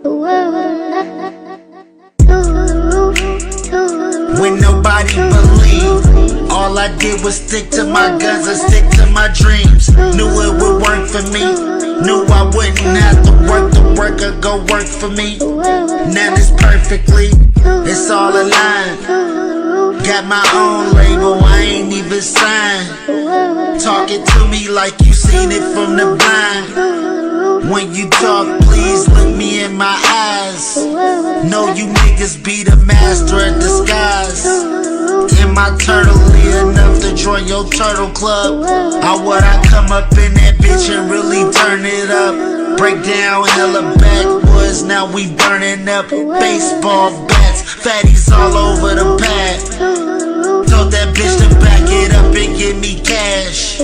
When nobody believed, all I did was stick to my guns and stick to my dreams. Knew it would work for me. Knew I wouldn't have to work the work or go work for me. Now it's perfectly, it's all aligned. Got my own label, I ain't even signed. Talking to me like you seen it from the blind. When you talk, please look me in my eyes. Know you niggas be the master of disguise. Am I turtly enough to join your turtle club? Or would I come up in that bitch and really turn it up? Break down hella backwoods, now we burning up baseball bats. Fatties all over the pad. Told that bitch to back it up and give me cash.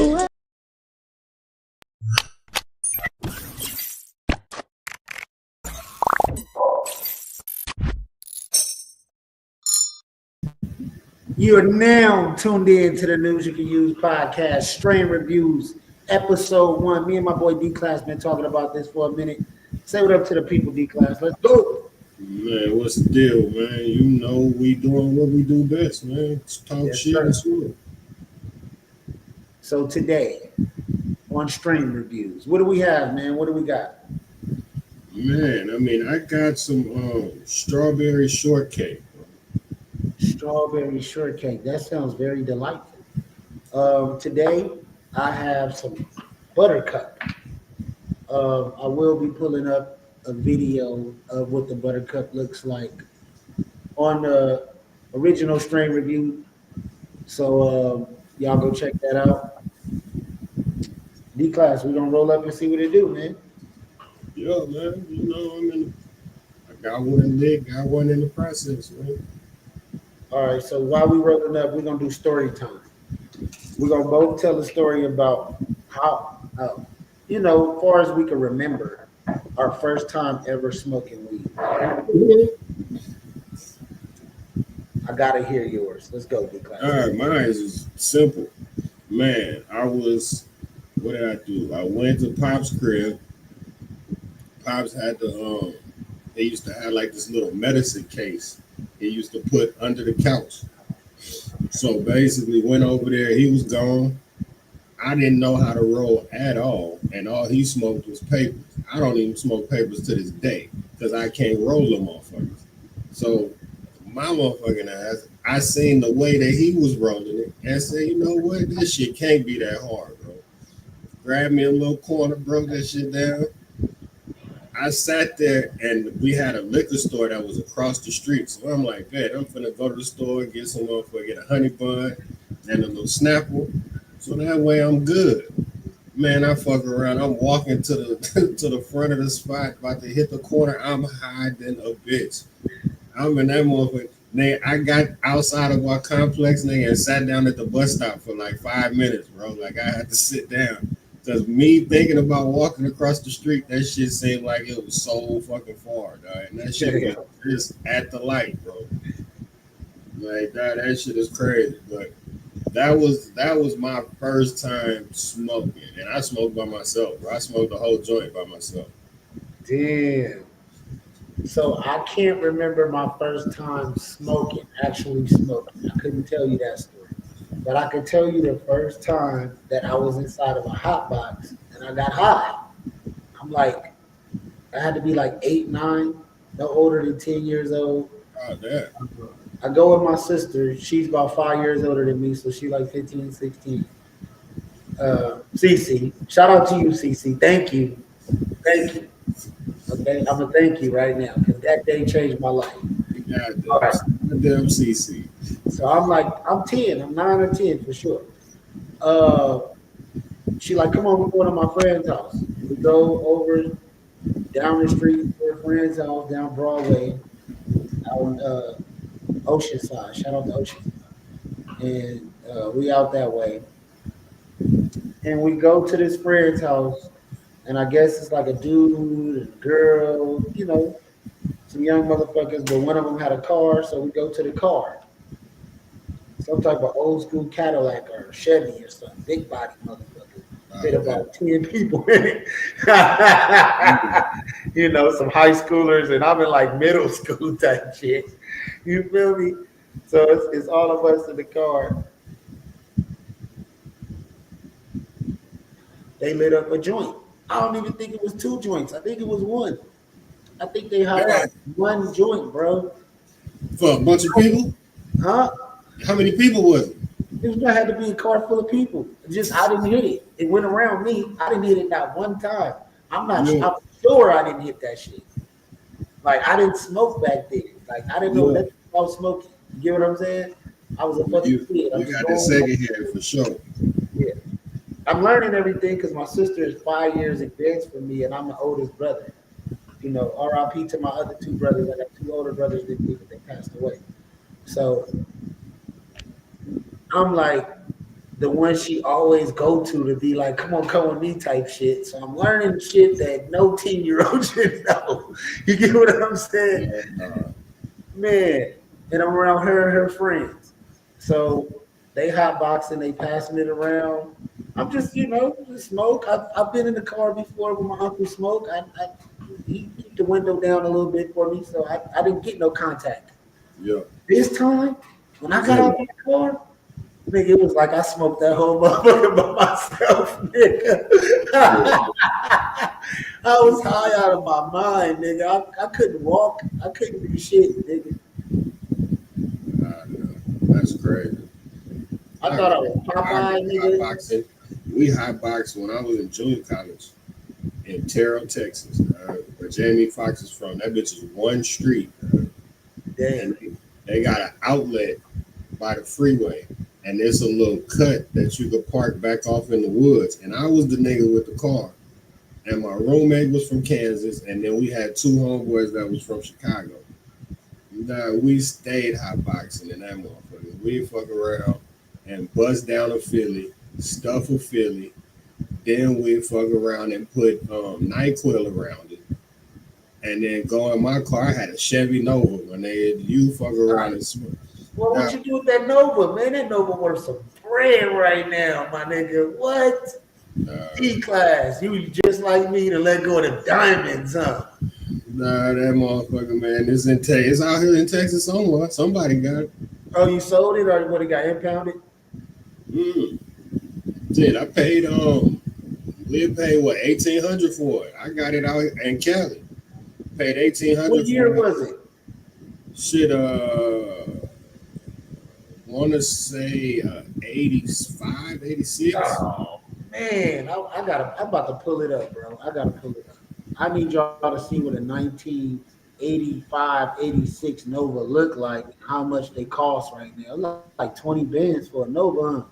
You are now tuned in to the News You Can Use podcast, Strain Reviews, episode 1. Me and my boy D-Class been talking about this for a minute. Say what up to the people, D-Class. Let's go. Man, what's the deal, man? You know we doing what we do best, man. Talk shit and shit. So today, on Strain Reviews, what do we have, man? What do we got? Man, I mean, I got some strawberry shortcake. Strawberry shortcake. That sounds very delightful. Today, I have some buttercup. I will be pulling up a video of what the buttercup looks like on the original Strain Review. So y'all go check that out. D-Class, we're going to roll up and see what it do, man. Yeah, man. You know, I mean, I got one in there, got one in the process, man. All right, so while we rolling up, we're gonna do story time. We're gonna both tell a story about how, as far as we can remember, our first time ever smoking weed. I gotta hear yours. Let's go, D-Class. All right, mine is simple. Man, what did I do? I went to Pop's crib. Pops had they used to have like this little medicine case he used to put under the couch. So basically went over there, he was gone. I didn't know how to roll at all, and all he smoked was papers. I don't even smoke papers to this day because I can't roll them motherfuckers. So my motherfucking ass, I seen the way that he was rolling it and said, you know what, this shit can't be that hard, bro. Grabbed me a little corner, broke that shit down. I sat there and we had a liquor store that was across the street. So I'm like, man, I'm finna go to the store and get some motherfucker, get a honey bun and a little Snapple. So that way I'm good. Man, I fuck around. I'm walking to the to the front of the spot, about to hit the corner. I'm hiding a bitch. I'm in that motherfucker. Nigga, I got outside of our complex, nigga, and sat down at the bus stop for like 5 minutes, bro. Like I had to sit down. Because me thinking about walking across the street, that shit seemed like it was so fucking far, dog. And that shit was just at the light, bro. Like that shit is crazy. But that was my first time smoking. And I smoked by myself, bro. I smoked the whole joint by myself. Damn. So I can't remember my first time actually smoking. I couldn't tell you that story. But I could tell you the first time that I was inside of a hot box and I got high. I'm like, I had to be like 8, 9, no older than 10 years old. Oh, damn. I go with my sister. She's about 5 years older than me, so she's like 15, 16. Cece, shout out to you, Cece. Thank you. Okay, I'm gonna thank you right now because that day changed my life. All right. Damn CC. So I'm 10, I'm 9 or 10 for sure. She like, come on, we're going to my friend's house. We go over down the street to her friend's house, down Broadway, out Oceanside. Shout out to Oceanside. And we out that way. And we go to this friend's house, and I guess it's like a dude and a girl, some young motherfuckers, but one of them had a car, so we go to the car. Some type of old school Cadillac or Chevy or something, big body motherfucker. Fit Okay. about 10 people in it. Some high schoolers, and I'm in like middle school type shit. You feel me? So it's all of us in the car. They lit up a joint. I don't even think it was two joints. I think it was one. I think they had Yeah. like one joint, bro. For a bunch of people? Huh? How many people was it? It had to be a car full of people. Just I didn't hit it. It went around me. I didn't hit it not one time. I'm not. Yeah. I'm sure I didn't hit that shit. Like I didn't smoke back then. Like I didn't know Yeah. nothing about smoking. You get what I'm saying? I was a fucking You, kid. I'm you just got that going. second hand for sure. Yeah. I'm learning everything because my sister is 5 years advanced from me, and I'm the oldest brother. R.I.P. to my other two brothers. I got two older brothers than me, but they passed away. So I'm like the one she always go to be like, come with me type shit. So I'm learning shit that no 10-year-old should know. You get what I'm saying? Yeah. Man. And I'm around her and her friends. So they hot boxing, they passing it around. I'm just, just smoke. I've been in the car before with my uncle Smoke. He keep the window down a little bit for me, so I didn't get no contact. Yeah. This time, when I got Yeah. out of the car, nigga, it was like I smoked that whole motherfucker by myself, nigga. I was high out of my mind, nigga. I couldn't walk. I couldn't do shit, nigga. That's crazy. I thought I was I Popeye, remember nigga. hotboxing. We hotboxed when I was in junior college in Terrell, Texas, where Jamie Foxx is from. That bitch is one street, Damn. and they got an outlet by the freeway, and there's a little cut that you could park back off in the woods. And I was the nigga with the car, and my roommate was from Kansas, and then we had two homeboys that was from Chicago. Nah, we stayed hotboxing in that motherfucker. We fuck around and bust down a Philly, stuff a Philly, then we fuck around and put NyQuil around it, and then go in my car. I had a Chevy Nova. When you fuck around and smoke. Well, what you do with that Nova, man? That Nova worth some bread right now, my nigga. What? D-class. You just like me to let go of the diamonds, huh? Nah, that motherfucker, man, it's out here in Texas somewhere. Somebody got it. Oh, you sold it or what? It got impounded? Shit, I paid we paid what, 1,800 for it. I got it out in Cali. Paid 1,800. What year for it. was it? Shit, wanna say 85, 86. Oh man, I'm about to pull it up, bro. I gotta pull it up. I need y'all to see what a 1985, 86 Nova look like, how much they cost right now. Like 20 bands for a Nova, huh?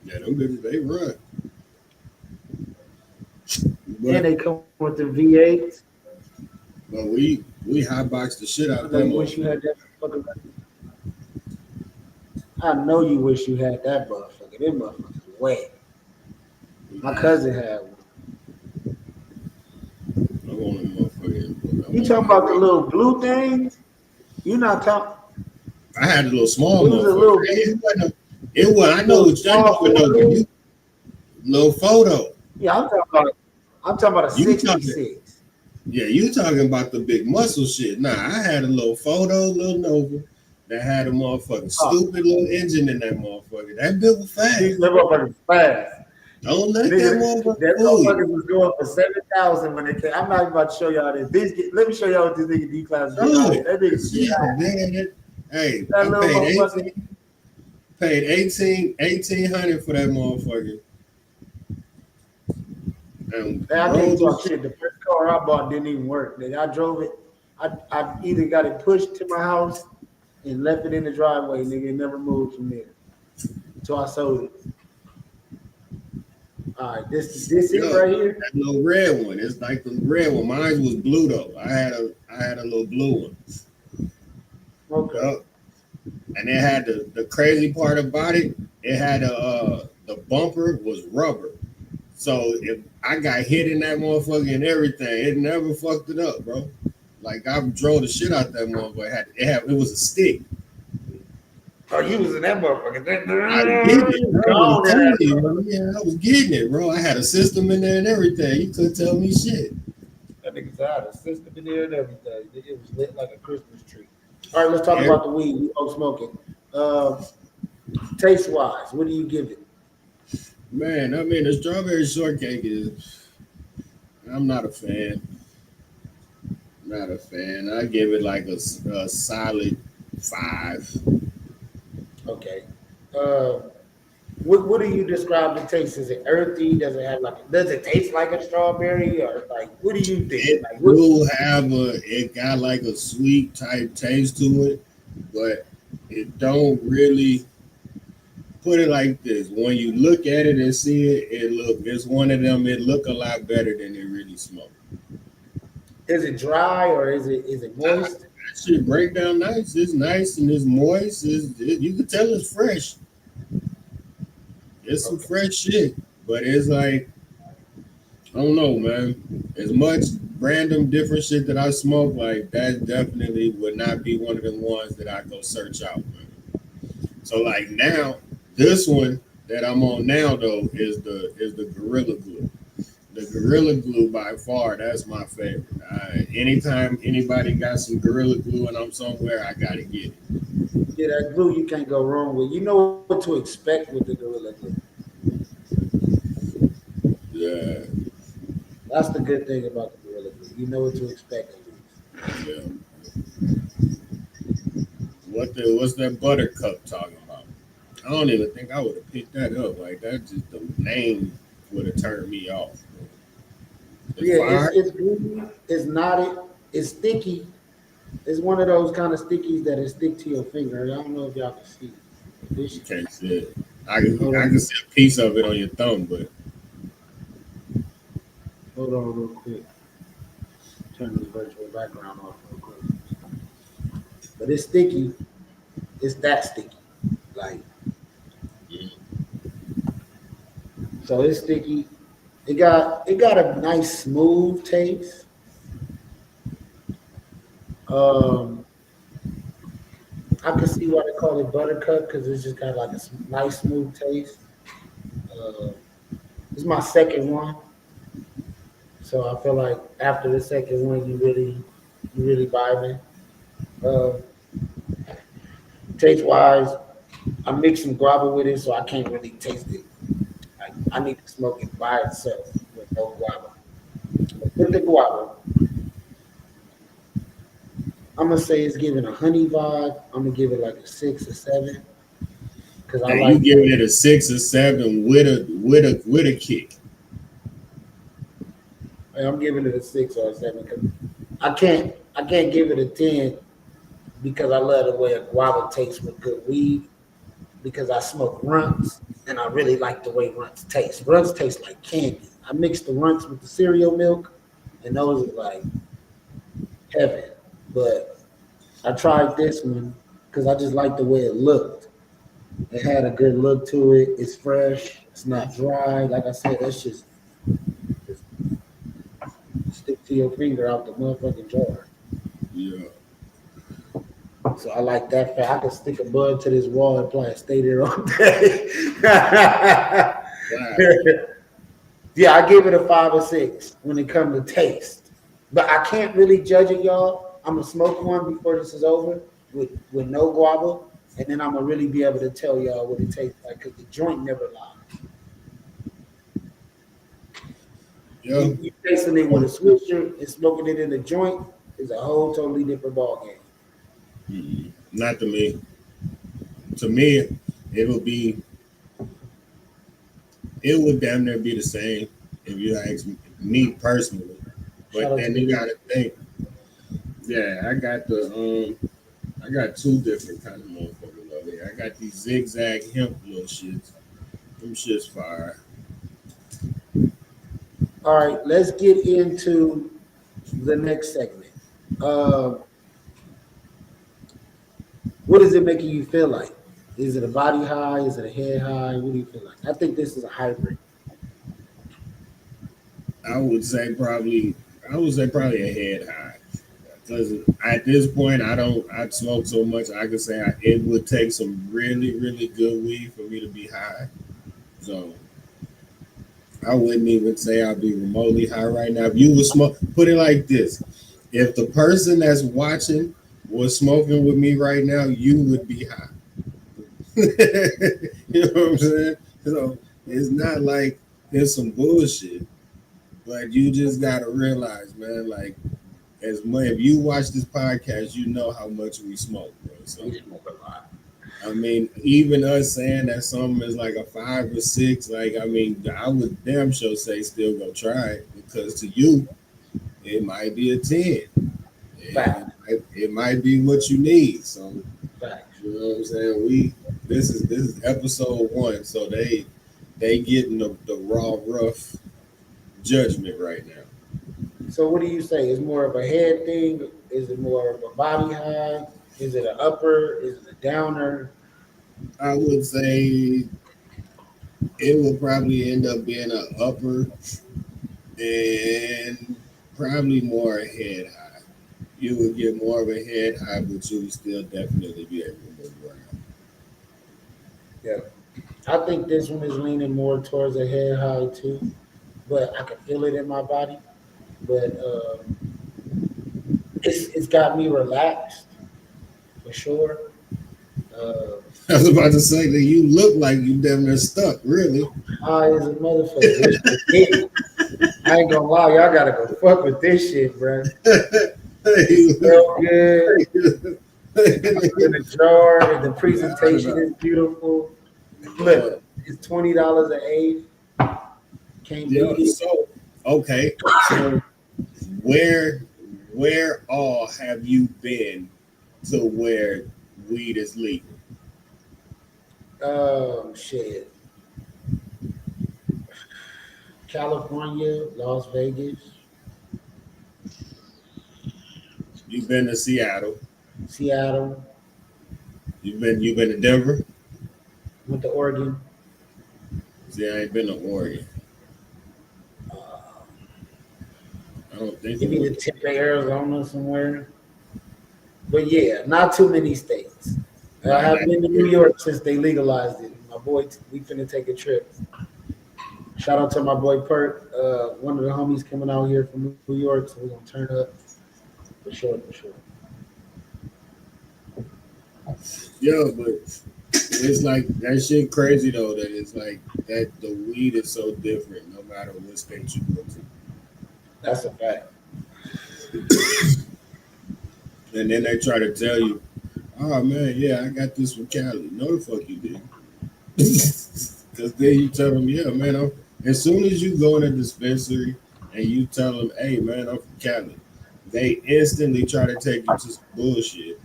Yeah, them bitches, they run. And they come with the V8s. But we hotboxed the shit out of I them. wish you had that motherfucker. I know you wish you had that motherfucker. Them motherfuckers wet. My cousin had one. I want a motherfucker. You talking about the little blue things? You not talking? I had a little small It was a motherfucker. little- It was. I know what you're talking about. Little photo. Yeah, I'm talking about a You 66. Yeah, you talking about the big muscle shit. Nah, I had a little photo, little Nova that had a motherfucking stupid little engine in that motherfucker. That bitch was fast. These motherfuckers fast. Don't let Nigga, that motherfucker that fool you. motherfuckers was going for 7,000 when they came. I'm not even about to show y'all this. Let me show y'all what this nigga D class is. Oh, That nigga, yeah, man. Hey, that I little paid motherfucker. 1,800 for that motherfucker. And Man, I can't rolled talk the shit. The first car I bought didn't even work. Nigga, I drove it. I either got it pushed to my house and left it in the driveway. Nigga, it never moved from there. So I sold it. All right, this it right here. That little red one. It's like the red one. Mine was blue though. I had a little blue one. Okay. And it had the crazy part about it. It had the bumper was rubber. So if I got hit in that motherfucker and everything, it never fucked it up, bro. Like I drove the shit out that motherfucker. It was a stick. Oh, you was in that motherfucker. I get it, bro. I'm Gone in telling that you, motherfucker. bro. Yeah, I was getting it, bro. I had a system in there and everything. You couldn't tell me shit. That nigga's had a system in there and everything. It was lit like a Christmas tree. All right, let's talk Every, about the weed. We both smoking. Taste wise, what do you give it? man, I mean, the strawberry shortcake is. I'm not a fan. Not a fan. I give it like a solid 5. Okay. Uh, what do you describe the taste? Is it earthy? Does it have like? Does it taste like a strawberry or like? What do you think? It Like what? do have a. It got like a sweet type taste to it, but it don't really put it like this. When you look at it and see it, it's one of them. It look a lot better than it really smoke. Is it dry or is it Nah, moist? that shit break down nice. It's nice and it's moist. You can tell it's fresh. It's some Okay. fresh shit, but it's like I don't know, man. As much random different shit that I smoke, like that definitely would not be one of the ones that I go search out, man. So like now, this one that I'm on now though is the Gorilla Glue. The Gorilla Glue by far, that's my favorite. Anytime anybody got some Gorilla Glue and I'm somewhere, I gotta get it. Yeah, that glue you can't go wrong with. You know what to expect with the Gorilla Glue. Yeah, That's the good thing about the Gorilla Glue. You know what to expect at least. yeah. What's that Buttercup talking about? I don't even think I would have picked that up. Like that, just the name would have turned me off. It's Yeah, it's fire. it's gooey, it's knotted, it's sticky. It's one of those kind of stickies that it stick to your finger. I don't know if y'all can see it. But this You shit, can't see it. I can hold see a piece of it on your thumb, but on real quick. Turn this virtual background off real quick. But it's sticky. It's that sticky. Like so, it's sticky. It got a nice smooth taste. Um, I can see why they call it buttercup because it's just got like a nice smooth taste. Uh, it's my second one, so I feel like after the second one, you really vibing. Uh, taste wise, I mix some guava with it, so I can't really taste it. Like I need to smoke it by itself with no guava. But with the guava, I'm gonna say it's giving a honey vibe. I'm gonna give it like a 6 or 7 because I and you like. giving it a 6 or 7 with a kick. I'm giving it a 6 or a 7 because I can't give it a 10 because I love the way a guava tastes with good weed because I smoke runts and I really like the way runts taste. Runts taste like candy. I mix the runts with the cereal milk and those are like heaven. But I tried this one because I just like the way it looked. It had a good look to it. It's fresh. It's not dry. Like I said, that's just stick to your finger out the motherfucking jar. Yeah. So I like that fact. I can stick a bud to this wall and probably stay there all day. Wow. Yeah, I give it a 5 or 6 when it comes to taste. But I can't really judge it, y'all. I'm gonna smoke one before this is over with no guava, and then I'm gonna really be able to tell y'all what it tastes like because the joint never lies. Yeah. You tasting it with a switcher and smoking it in the joint is a whole totally different ball game. Not to me. To me, it would be it would damn near be the same if you ask me personally. Shout But out to then the you weed. gotta think, yeah, I got 2 different kind of motherfuckers over here. I got these zigzag hemp little shits. Them shits fire. All right, let's get into the next segment. Uh, what is it making you feel like? Is it a body high? Is it a head high? What do you feel like? I think this is a hybrid. I would say probably I would say probably a head high. Because at this point, I smoke so much. I could say it would take some really, really good weed for me to be high. So I wouldn't even say I'd be remotely high right now. If you would smoke, put it like this: if the person that's watching was smoking with me right now, you would be high. You know what I'm saying? So it's not like it's some bullshit, but you just gotta realize, man, like as much if you watch this podcast, you know how much we smoke, bro. So We smoke a lot. I mean, even us saying that something is like a 5 or 6, like I mean, I would damn sure say still go try it because to you it might be a 10. Fact, It might be what you need. So facts. you know what I'm saying? This is episode 1, so they getting the raw rough judgment right now. So what do you say? Is more of a head thing? Is it more of a body high? Is it an upper? Is it a downer? I would say it will probably end up being an upper and probably more a head high. You would get more of a head high, but you would still definitely be able to move around. Yeah. I think this one is leaning more towards a head high too, but I can feel it in my body. But it's got me relaxed for sure. Uh, I was about to say that you look like you damn near stuck, really. high as a motherfucker. This shit hit. I ain't gonna lie, y'all gotta go fuck with this shit, bro. It smell good. It comes in a jar, and the presentation is beautiful. Look, it's $20 an eighth. Can't Yeah, beat it. so okay. So where where all have you been to where weed is legal? Shit. California, Las Vegas, You've been to Seattle. Seattle, You've been to Denver. went to Oregon. See, I ain't been to Oregon. Uh, I don't think I maybe the went. tip of Arizona somewhere. But yeah, not too many states. I Right, haven't been to New York since they legalized it. My boy, we finna take a trip. Shout out to my boy Perk, one of the homies coming out here from New York, so we're gonna turn up for sure, for sure. yeah, but it's like that shit crazy though. That it's like that the weed is so different no matter what state you go to. That's a fact. And then they try to tell you, oh man, yeah, I got this from Cali. No, the fuck you did. Because then you tell them, yeah, man, as soon as you go in a dispensary and you tell them, hey, man, I'm from Cali, they instantly try to take you to some bullshit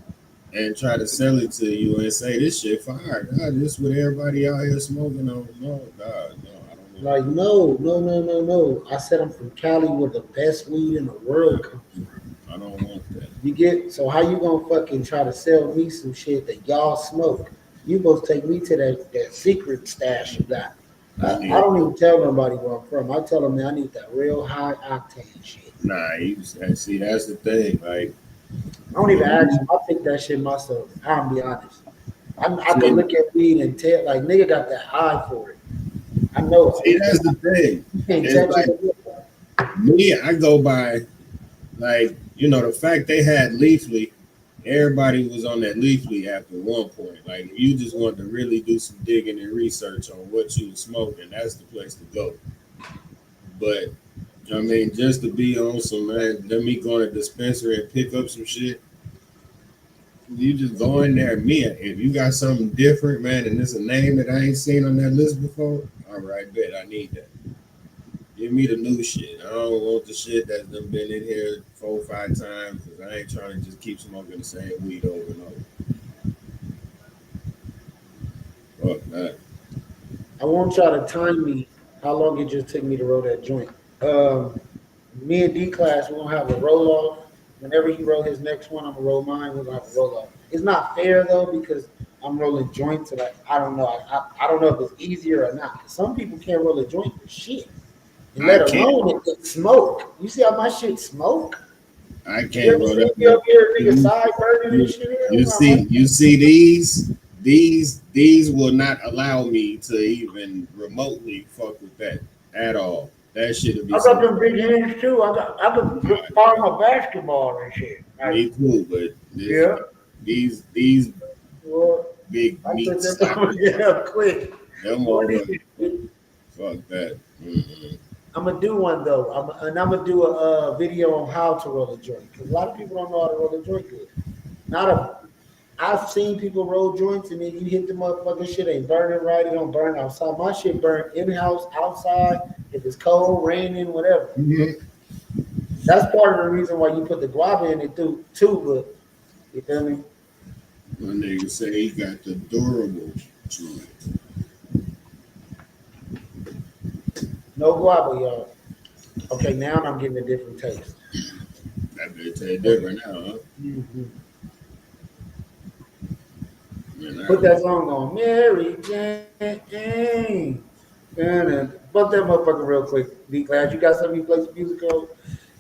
and try to sell it to you and say, this shit fire. God, this what everybody out here smoking on. No, God, no, I don't know. Like, no, no, no, no, no. I said I'm from Cali where the best weed in the world comes from. I don't want that. You get so how you gonna fucking try to sell me some shit that y'all smoke? You supposed to take me to that secret stash you got. I Yeah. don't even tell nobody where I'm from. I tell them man, I need that real high octane shit. Nah, see, that's the thing. Like, I don't even ask them. I think that shit myself. I'll be honest. I can see, look at weed and tell like nigga got that eye for it. I know see, it. that's the thing. You can't It's touch like it. me, I go by like, the fact they had Leafly, everybody was on that Leafly after one point. Like, if you just want to really do some digging and research on what you was smoking, that's the place to go. But I mean, just to be on some man, let me go to the dispensary and pick up some shit. You just go in there, me. If you got something different, man, and it's a name that I ain't seen on that list before, all right, bet I need that. Give me the new shit. I don't want the shit that's done been in here 4 or 5 times because I ain't trying to just keep smoking the same weed over and over. Fuck that. I want y'all to time me how long it just took me to roll that joint. Um, Me and D class, we're gonna have a roll off. Whenever he roll his next one, I'm gonna roll mine. We're gonna have a roll off. It's not fair though because I'm rolling joints, and I don't know. I don't know if it's easier or not. Some people can't roll a joint for shit, and I let can't. alone it smoke. You see how my shit smoke? I You can't ever roll see that me up much. here, nigga, You, side burning and you, shit? you see these will not allow me to even remotely fuck with that at all. That shit will be I got some. them big hands too. I could grip palm a basketball and shit. Like, Me too, but yeah. these Well, big I put meat that over stoppers, there quick. them What all is right. it? Fuck that. Mm-mm. I'm gonna do one though. I'm gonna do a video on how to roll a joint because a lot of people don't know how to roll a joint good. Not a. I've seen people roll joints and then you hit the motherfucking shit ain't burning right. It don't burn outside. My shit burn in house, outside. If it's cold, raining, whatever. Mhm. That's part of the reason why you put the guava in it too. But you feel me? My nigga say he got the durable joint. No guava, y'all. Okay, now I'm getting a different taste. That bitch taste different now, huh? Mhm. Man, Put that song on, Mary Jane. Bump that motherfucker real quick, D Class. You got something you play some music on?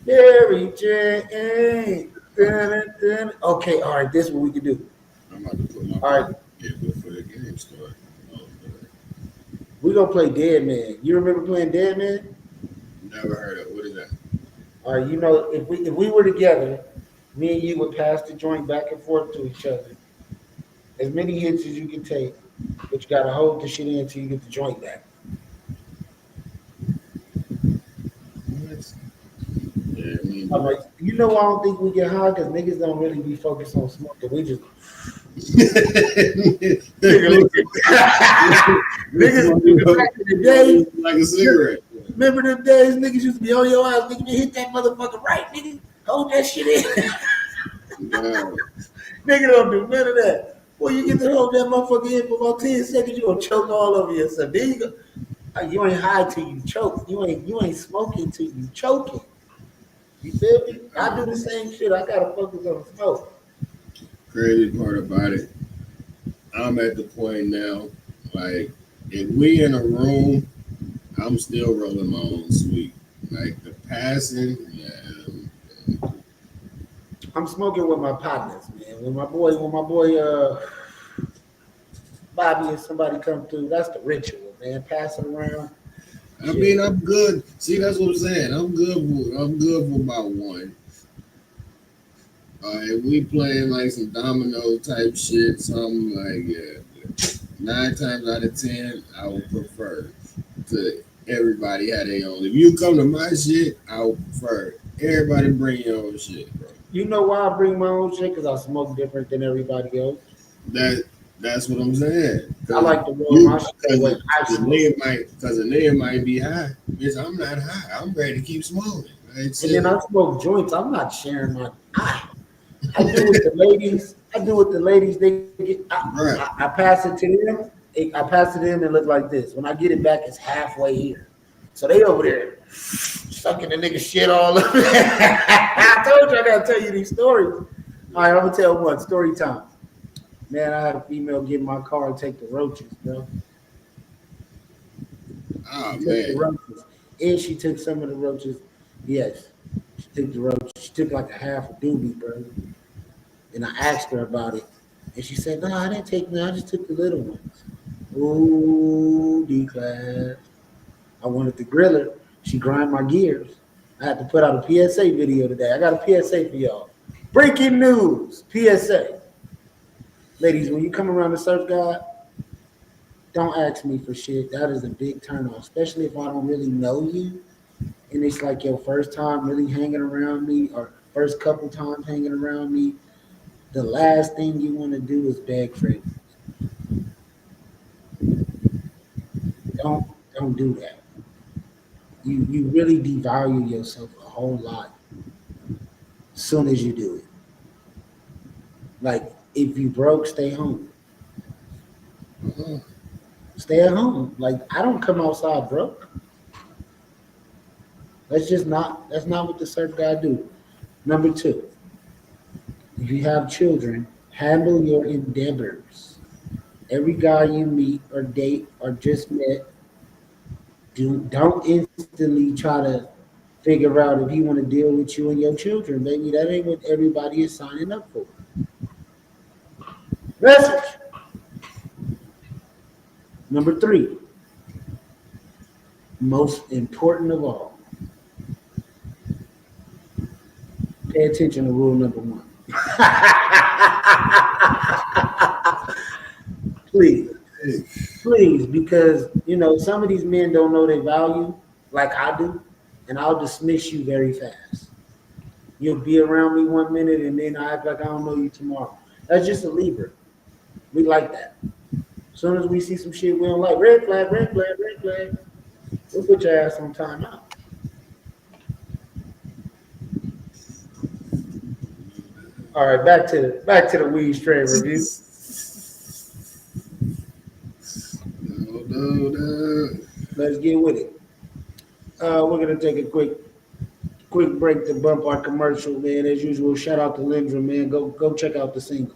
Mary Jane. Okay, all right, this is what we can do. I'm about to put my All right, phone in before the game start. Oh, we gonna play Dead Man. You remember playing Dead Man? never heard of. What is that? All right, you know, if we were together, me and you would pass the joint back and forth to each other. As many hits as you can take, but you gotta hold the shit in until you get the joint back. What? Yeah, I mean, I'm like, you know, I don't think we get high because niggas don't really be focused on smoking. We just nigga, look niggas back in the day. like a cigarette. Remember them days niggas used to be on your ass, nigga, you hit that motherfucker right, nigga. Hold that shit in. No. Nigga don't do none of that. Boy, you get to hold that motherfucker in for about 10 seconds, you gonna choke all over yourself. Then you go, you ain't high till you choke. You ain't smoking till you choking. You feel me? I do the same shit. I gotta focus on the smoke. Crazy part about it, I'm at the point now, like, if we in a room, I'm still rolling my own sweet. Like, the passing, yeah. I'm smoking with my partners, man. When my boy Bobby and somebody come through, that's the ritual, man. Pass it around. I Shit. mean, I'm good. See, that's what I'm saying. I'm good for about one. If we playing like some domino type shit, something like, yeah. 9 times out of 10, I would prefer to everybody have their own. If you come to my shit, I would prefer everybody bring your own shit, bro. You know why I bring my own shit? Because I smoke different than everybody else. That that's what I'm saying. I Cause like to roll my you shit the way I smoke. cause a nigga might be high. Bitch, I'm not high. I'm ready to keep smoking. Right? And then I smoke joints. I'm not sharing my. I do with the ladies. I do with the ladies. They get. Right. I pass it to them. I pass it in and look like this. When I get it back, it's halfway here. So they over there sucking the nigga shit all over. I told you I gotta tell you these stories. All right, I'm gonna tell one story time. Man, I had a female get in my car and take the roaches, bro. Oh She took the man. roaches, and she took some of the roaches. Yes, she took the roaches. She took like a half a doobie, bro. And I asked her about it, and she said, "No, I didn't take none. I just took the little ones." Ooh, D class. I wanted to grill her. She grind my gears. I had to put out a PSA video today. I got a PSA for y'all. Breaking news. PSA. Ladies, when you come around the Surf God, don't ask me for shit. That is a big turn off, especially if I don't really know you. And it's like your first time really hanging around me or first couple times hanging around me. The last thing you want to do is beg for it. Don't don't do that. You really devalue yourself a whole lot as soon as you do it. Like if you broke, stay home. Uh-huh. Stay at home. Like I don't come outside broke. That's not what the surf guy do. Number two, if you have children, handle your endeavors. Every guy you meet or date or just met, don't instantly try to Figure out if he want to deal with you and your children, baby. That ain't what everybody is signing up for. Message number 3, most important of all. Pay attention to rule number 1. Please, please, because some of these men don't know their value like I do, and I'll dismiss you very fast. You'll be around me 1 minute and then I act like I don't know you tomorrow. That's just a Libra. We like that. As soon as we see some shit we don't like, red flag, red flag, red flag, we'll put your ass on timeout. All right, back to the weed strain review. No. Let's get with it. We're gonna take a quick break to bump our commercial, man. As usual, shout out to Lindra, man. Go check out the single.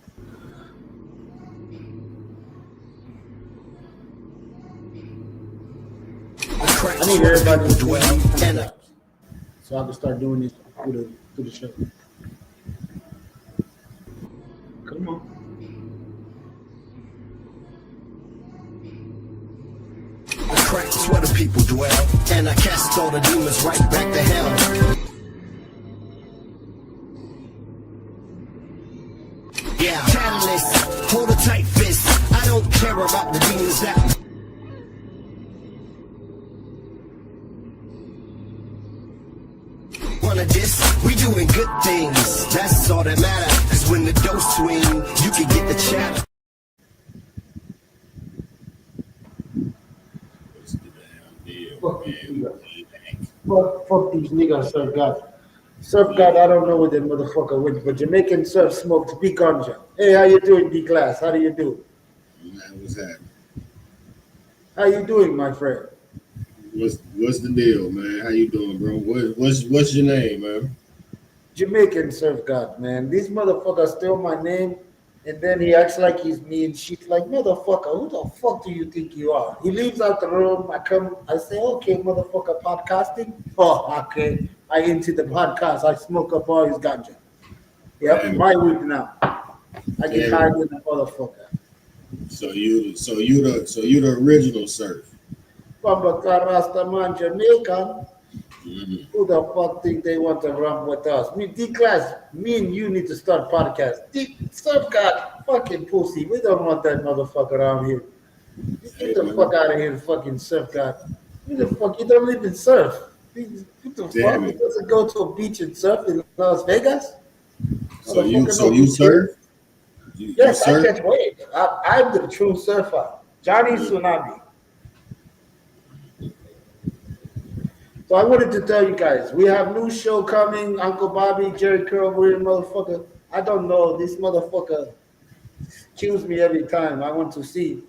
I need everybody to do it, so I can start doing this through the show. Come on. The crack is where the people dwell, and I cast all the demons right back to hell. Yeah, catalyst, hold a tight fist. I don't care about the demons that wanna diss. We doing good things, that's all that matter. Cause when the dough swing, you can get the chatter. Fuck these niggas, Surfgod. Surfgod, I don't know what that motherfucker went, but Jamaican surf smoked big ganja. Hey, how you doing, D-Class? How do you do? Man, what's happening? How you doing, my friend? What's the deal, man? How you doing, bro? What's your name, man? Jamaican Surfgod, man. This motherfucker stole my name, and then he acts like he's me and shit. Like, motherfucker, who the fuck do you think you are? He leaves out the room. I say, okay, motherfucker, podcasting. Oh, okay. I into the podcast. I smoke up all his ganja. Yep, Damn. my weed now. I get high with the motherfucker. So you the original surf. Bambaka Rastaman Jamaican. Mm-hmm. Who the fuck think they want to run with us? Me, D-Class, me and you need to start podcast. Surfgod, fucking pussy. We don't want that motherfucker around here. Get the fuck out of here, fucking Surfgod. Who the fuck? You don't even surf. What the fuck? He doesn't go to a beach and surf in Las Vegas? So you surf? Yes, I catch waves. I'm the true surfer. Johnny Tsunami. So I wanted to tell you guys, we have new show coming. Uncle Bobby, Jerry Curl, weird motherfucker. I don't know. This motherfucker kills me every time I want to see.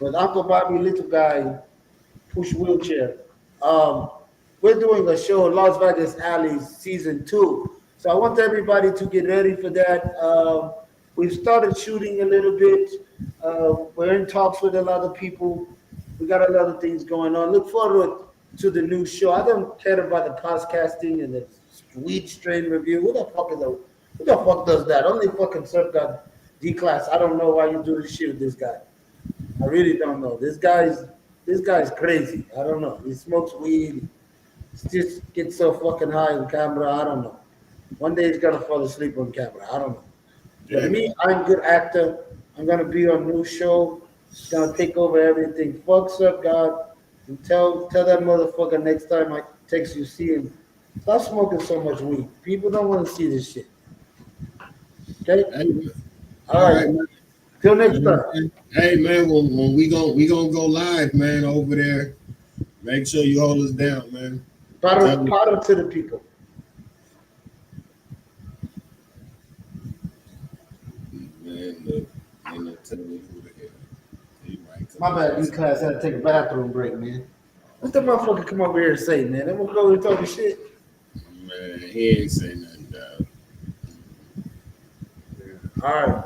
But Uncle Bobby, little guy, push wheelchair. We're doing a show, Las Vegas Alleys Season 2. So I want everybody to get ready for that. We've started shooting a little bit. We're in talks with a lot of people. We got a lot of things going on. Look forward to the new show. I don't care about the podcasting and the weed strain review. Who the fuck does that? Only fucking Surfgod D-Class. I don't know why you do this shit with this guy. I really don't know. This guy's crazy. I don't know. He smokes weed. He just gets so fucking high on camera. I don't know. One day he's gonna fall asleep on camera. I don't know. But me, I'm a good actor. I'm gonna be on a new show. It's gonna take over everything. Fuck Surfgod. And tell that motherfucker next time I text you, see him, stop smoking so much weed. People don't want to see this shit. Okay? All right. Till next time. Hey man, when we gonna go live, man, over there. Make sure you hold us down, man. Powder to the people. Man, look, ain't no telling who the hell. My bad, D-Class had to take a bathroom break, man. What's the motherfucker come over here and say, man? I'm gonna go and talking shit. Man, he ain't say nothing, dog. All right.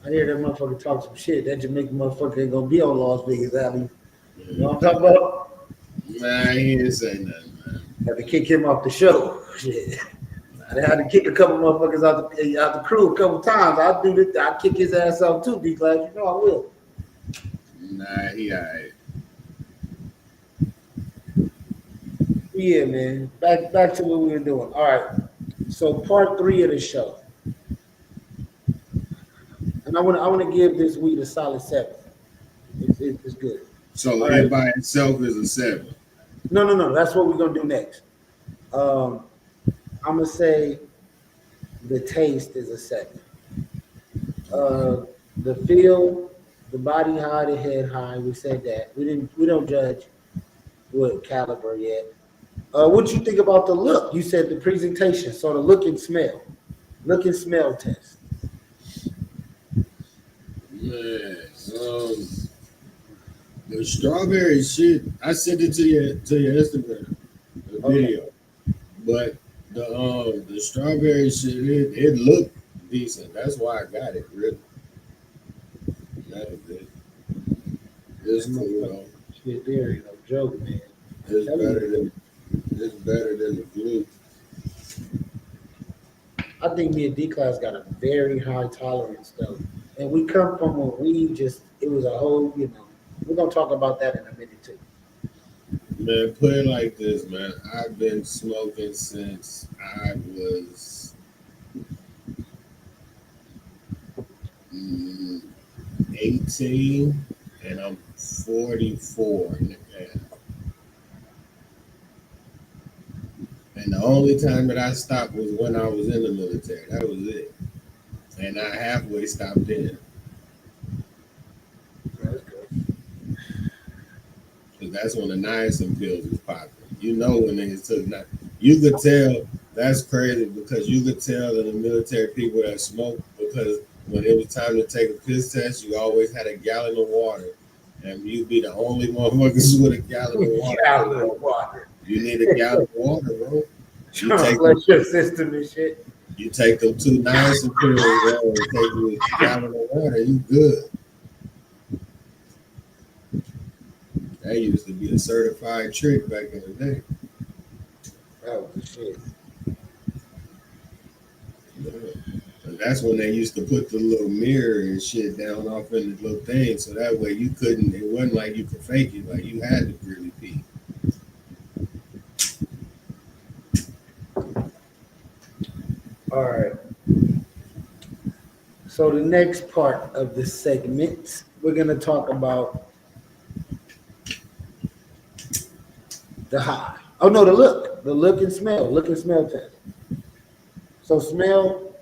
I hear that motherfucker talk some shit. That Jamaican motherfucker ain't gonna be on Las Vegas Alley. You know what I'm talking about? Man, he ain't say nothing, man. Had to kick him off the show. Shit. I had to kick a couple motherfuckers out the crew a couple times. I'll do this. I'll kick his ass off too, D-Class. You know I will. Nah, he alright. Yeah, man. Back to what we were doing. All right. So part 3 of the show. And I want to give this week a solid 7. It's good. So All it right. by itself is a 7. No. That's what we're gonna do next. I'm gonna say the taste is a 7. The feel, the body high, the head high. We said that. We don't judge what caliber yet. What you think about the look? You said the presentation. So the look and smell test. Man, the strawberry shit. I sent it to your Instagram, the video. But the strawberry shit, it looked decent. That's why I got it. Really, that was it. It's cool though. Shit, there ain't no joke, man. It's better than the blue. I think me and D-Class got a very high tolerance though. And we come from a weed it was a whole, we're gonna talk about that in a minute too. Man, put it like this, man. I've been smoking since I was 18, and I'm 44 now. And the only time that I stopped was when I was in the military. That was it. And I halfway stopped then. That's good. Because that's when the niacin pills was popping. You know when niggas took that. You could tell that's crazy because you could tell that the military people that smoke, because when it was time to take a piss test, you always had a gallon of water. And you'd be the only motherfuckers with a gallon of water. You need a gallon of water, bro. You take your system and shit. You take them 2 niacin pills, bro, and take you a gallon of water, you good. That used to be a certified trick back in the day. That was the shit. Yeah. And that's when they used to put the little mirror and shit down off in the little thing, so that way it wasn't like you could fake it, like you had to really pee. All right. So the next part of the segment, we're gonna talk about the high. Oh no, the look and smell test. So smell,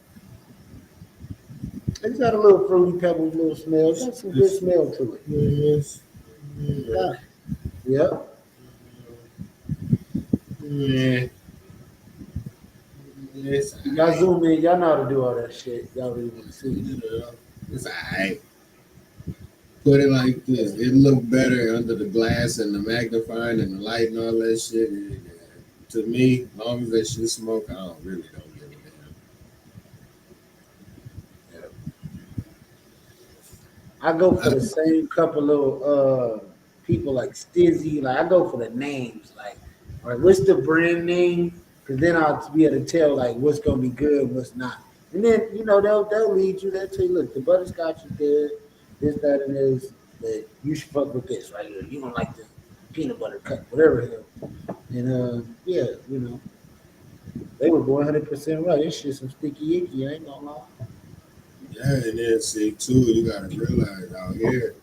it's got a little fruity pebbles, little smell. It's got some good smell to it. Yes. Yeah. Yep. Yeah. Yes. Y'all zoom in, y'all know how to do all that shit. Y'all really want to see it. Yeah. It's alright. Put it like this: it looked better under the glass and the magnifying and the light and all that shit. To me, as long as that shit smoke, I don't give a damn. I go for the same couple of people like Stizzy. Like I go for the names. Like, all right, what's the brand name? Because then I'll be able to tell like what's gonna be good and what's not. And then they'll lead you. They'll tell you, look, the butterscotch is good. This, that, and this. But you should fuck with this right here. You don't like the peanut butter cup, whatever the hell. And yeah, they were 100% right. This shit some sticky icky. I ain't gonna lie. Yeah, and then see too, you gotta realize out here,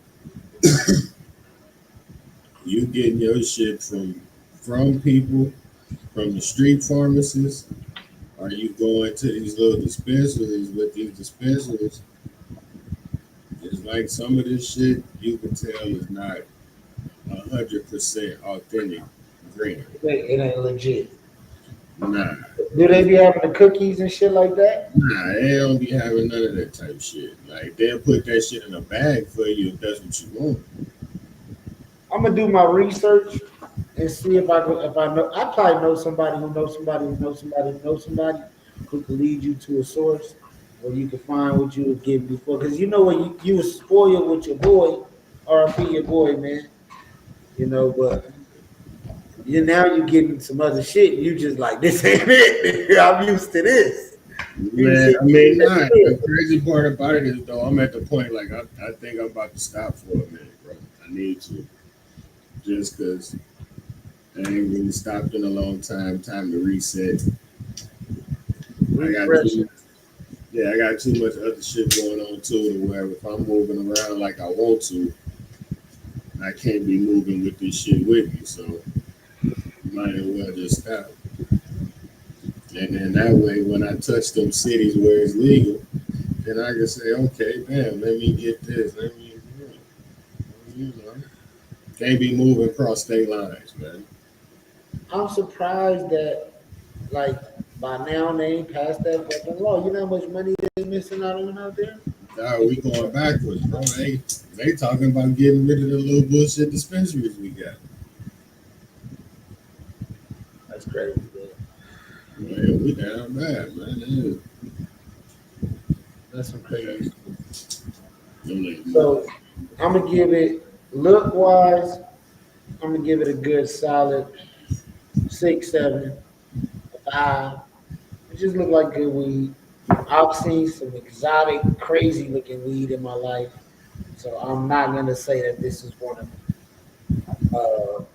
you getting your shit from people, from the street pharmacists. Are you going to these little dispensaries? With these dispensaries, it's like some of this shit you can tell is not 100% authentic green. It ain't legit. Nah. Do they be having the cookies and shit like that? Nah, they don't be having none of that type shit. Like they'll put that shit in a bag for you if that's what you want. I'm gonna do my research and see if I know. I probably know somebody who knows somebody who knows somebody who knows somebody who can lead you to a source where you can find what you was given before. Because when you was spoiled with your boy, RP your boy, man. But You now you getting some other shit. And you just like this ain't it. I'm used to this. You Man, see, I mean, nah, the crazy part about it is though, I'm at the point like I think I'm about to stop for a minute, bro. I need to. Just cause I ain't really stopped in a long time. Time to reset. I got refresh. too yeah, I got too much other shit going on too to where if I'm moving around like I want to, I can't be moving with this shit with me. So might as well just stop. And then that way when I touch them cities where it's legal, then I can say, okay, damn, let me get this. Let me you know. Can't be moving across state lines, man. I'm surprised that like by now they ain't passed that fucking law. You know how much money they missing out on out there? Nah, we going backwards, bro. They talking about getting rid of the little bullshit dispensaries we got. That's crazy, man. Man, we down bad, man. That's some crazy. Like, So I'm gonna give it look wise. I'm gonna give it a good solid 6, 7, 5. It just look like good weed. I've seen some exotic, crazy looking weed in my life, so I'm not gonna say that this is one of them.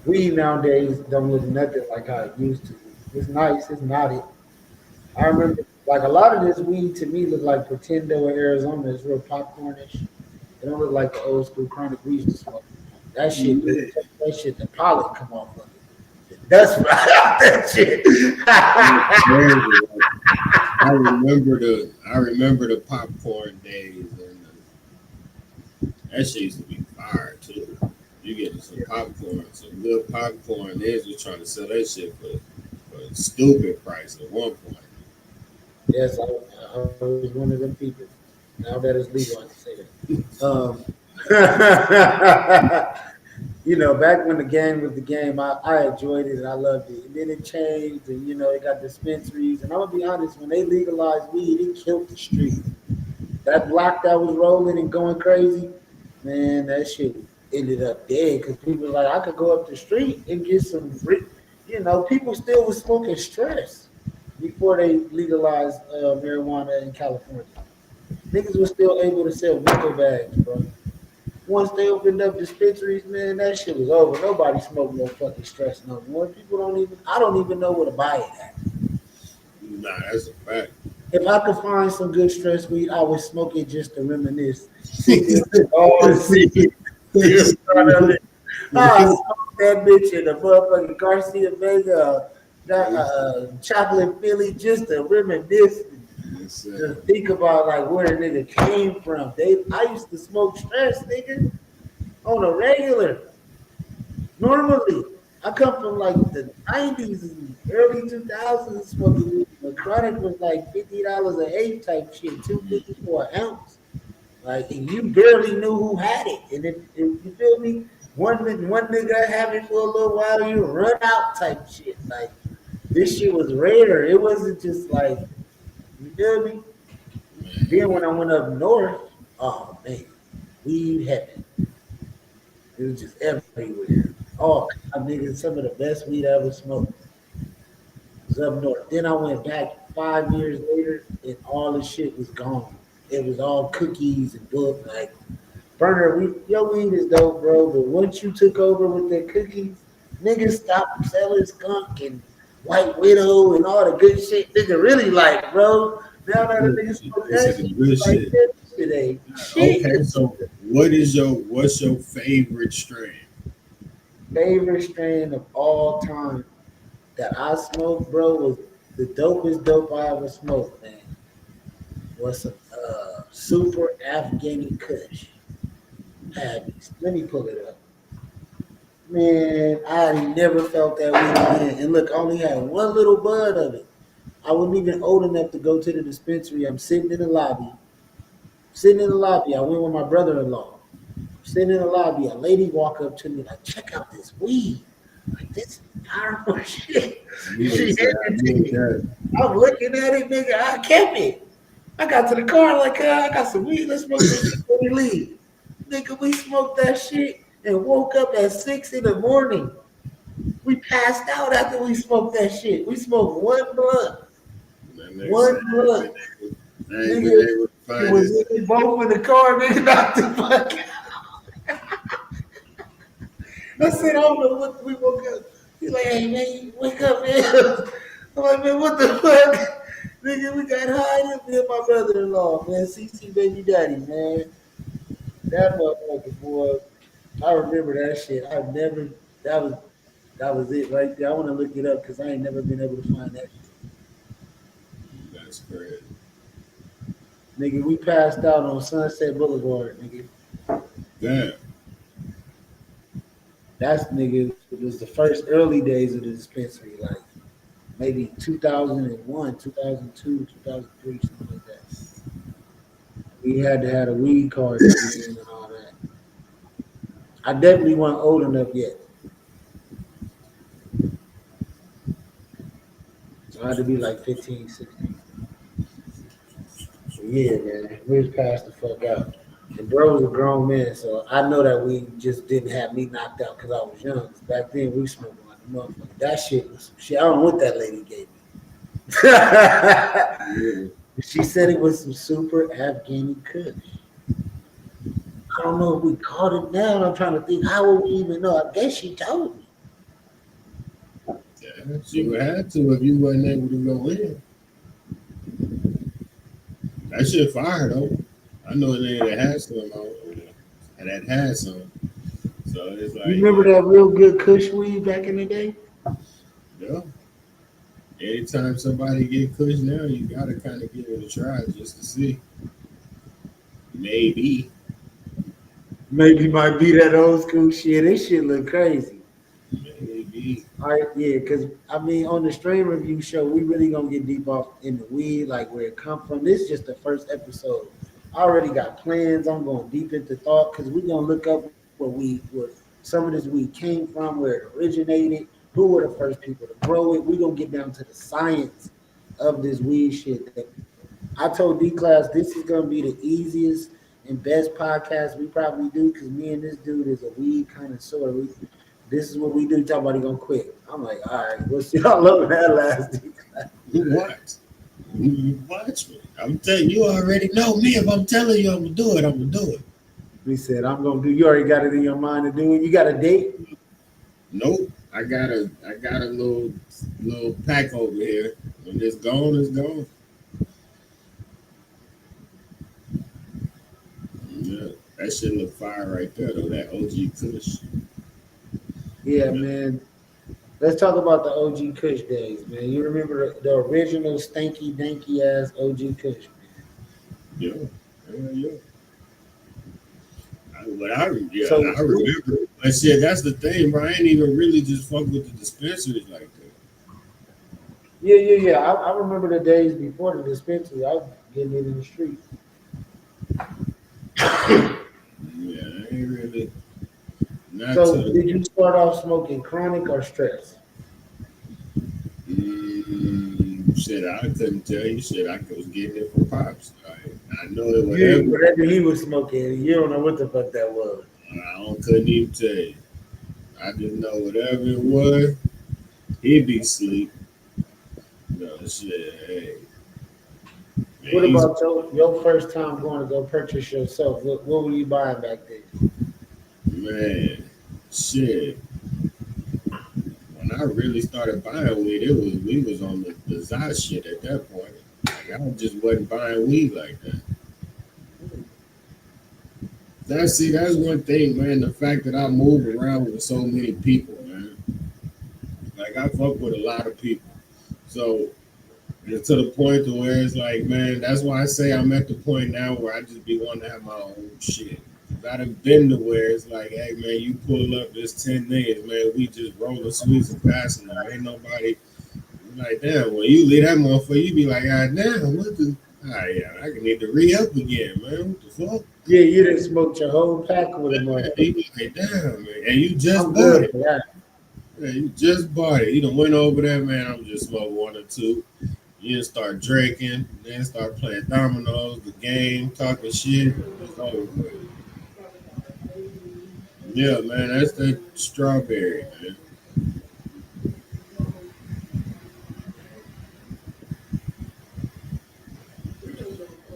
Weed nowadays don't look nothing like how it used to. It's nice. It's not it. I remember like a lot of this weed to me look like Pretendo in Arizona. It's real popcornish. It don't look like the old school chronic we used to smoke. That shit, that shit, the pollen come off of it. The dust right out that shit. I remember the popcorn days, and that shit used to be fire too. You getting some popcorn, some good popcorn. They was just trying to sell that shit for a stupid price at one point. Yes, I was one of them people. Now that it's legal, I can say that. You know, back when the game was the game, I enjoyed it and I loved it. And then it changed, and you know, they got dispensaries. And I'm gonna be honest, when they legalized weed, it killed the street. That block that was rolling and going crazy, man, that shit ended up dead because people like I could go up the street and get some, you know, people still was smoking stress before they legalized marijuana in California. Niggas was still able to sell window bags, bro. Once they opened up dispensaries, man, that shit was over. Nobody smoked no fucking stress no more. People don't even, I don't even know where to buy it at. Nah, that's a fact. If I could find some good stress weed, I would smoke it just to reminisce. See, oh, see, in front of it. I smoked that bitch in the motherfucking Garcia Vega, chocolate Philly, just to reminisce. Yes, Just think about like where the nigga came from. I used to smoke stress, nigga, on a regular. Normally, I come from like the 90s and early 2000s smoking weed. The chronic was like $50 an eighth type shit, 250 for an ounce. Like, and you barely knew who had it. And if you feel me, one nigga have it for a little while, you run out type shit. Like, this shit was rare. It wasn't just like, you feel me? Then when I went up north, oh man, weed heaven. It was just everywhere. Oh, I nigga, some of the best weed I ever smoked was up north. Then I went back 5 years later, and all the shit was gone. It was all cookies and book. Like Burner, your weed is dope, bro. But once you took over with the cookies, niggas stopped selling skunk and White Widow and all the good shit. Nigga really like, bro. Now that the niggas smoke that shit, good like shit. that shit ain't shit. Okay, so what's your favorite strain? Favorite strain of all time that I smoked, bro, was the dopest dope I ever smoked, man. Was some super Afghani Kush. Let me pull it up. Man, I never felt that weed again. And look, I only had one little bud of it. I wasn't even old enough to go to the dispensary. I'm sitting in the lobby. Sitting in the lobby. I went with my brother-in-law. Sitting in the lobby, a lady walk up to me like, check out this weed. Like, this is powerful shit. She handed it to me. I'm looking at it, nigga. I kept it. I got to the car like, I got some weed. Let's smoke this shit before we leave. Nigga, we smoked that shit. and woke up at 6 in the morning. We passed out after we smoked that shit. We smoked one blunt. That nigga said, One blunt. I ain't been Nigga, able to it find was this. both in the car, nigga, knocked the fuck out. I said, I don't know what we woke up. He's like, hey man, wake up, man. I'm like, man, what the fuck? Nigga, we got high up here, my brother-in-law, man. CC baby daddy, man. That motherfucker, boy. I remember that shit. I've never that was that was it right there. I want to look it up because I ain't never been able to find that shit. That's crazy. Nigga, we passed out on Sunset Boulevard, nigga. Damn. That's nigga, it was the first early days of the dispensary, like maybe 2001, 2002, 2003, something like that. We had to have a weed card to get in and all that. I definitely wasn't old enough yet. So I had to be like 15, 16. But yeah, man, we was passed the fuck out. And bro was a grown man, so I know that we just didn't have me knocked out because I was young. 'Cause back then we smoked like a motherfucker. That shit was some shit. I don't know what that lady gave Yeah. me. She said it was some super Afghani Kush. I don't know if we caught it down. I'm trying to think, how would we even know? I guess she told me. Yeah, she would have to if you wasn't able to go in. That shit fire though. I know a nigga that had some and that had some. So it's You like, remember that real good Kush weed back in the day? yeah. Anytime somebody get kush now, you gotta kind of give it a try just to see. Maybe. Maybe might be that old school shit. This shit look crazy. Maybe. All right, yeah, because I mean, on the stream review show, we really gonna get deep off in the weed, like where it come from. This is just the first episode. I already got plans. I'm going deep into thought because we're gonna look up where some of this weed came from, where it originated, who were the first people to grow it. We're gonna get down to the science of this weed shit. That I told D class this is gonna be the easiest and best podcast we probably do because me and this dude is a weed connoisseur. This is what we do. Talk about he gonna quit. I'm like, all right, we'll see how long that lasts. You what? You watch me. I'm telling you, already know me. If I'm telling you I'm gonna do it, I'm gonna do it. We said, I'm gonna do. You already got it in your mind to do it. You got a date? Nope. I got a little pack over here. When it's gone, it's gone. Yeah. That shit look fire right there though, that OG Kush. Yeah, man. Let's talk about the OG Kush days, man. You remember the original stanky danky ass OG Kush, man. Yeah. Yeah. Yeah, So I remember. But shit, that's the thing, bro. I ain't even really just fuck with the dispensaries like that. yeah. I remember the days before the dispensary. I was getting it in the street. Yeah, I ain't really not So to did you start off smoking chronic or stress? shit. I couldn't tell you shit. I was getting it from pops. I know it Whatever he was smoking, you don't know what the fuck that was. couldn't even tell you. I just know whatever it was, he'd be asleep. No shit. Hey, man, What about your first time going to go purchase yourself? What were you buying back then? man, shit. When I really started buying weed, we was on the Zot shit at that point. Like, I just wasn't buying weed like that. That's one thing, man. The fact that I move around with so many people, man. Like I fuck with a lot of people, so it's to the point to where it's like, man. That's why I say I'm at the point now where I just be wanting to have my own shit. I done been to where it's like, hey man, you pull up, there's 10 niggas, man. We just rolling sweets and passing them. Ain't nobody like damn. When you leave that motherfucker, you be like, ah damn, what the? Ah yeah, I need to re up again, man. What the fuck? Yeah, you didn't smoke your whole pack with a motherfucker. You be like, damn, man. And you just I'm bought good it. for that. Yeah, you just bought it. You done went over there, man. I'm just smoke one or two. You done start drinking, then start playing dominoes, the game, talking shit. It's over with. Yeah, man, that's that strawberry, man.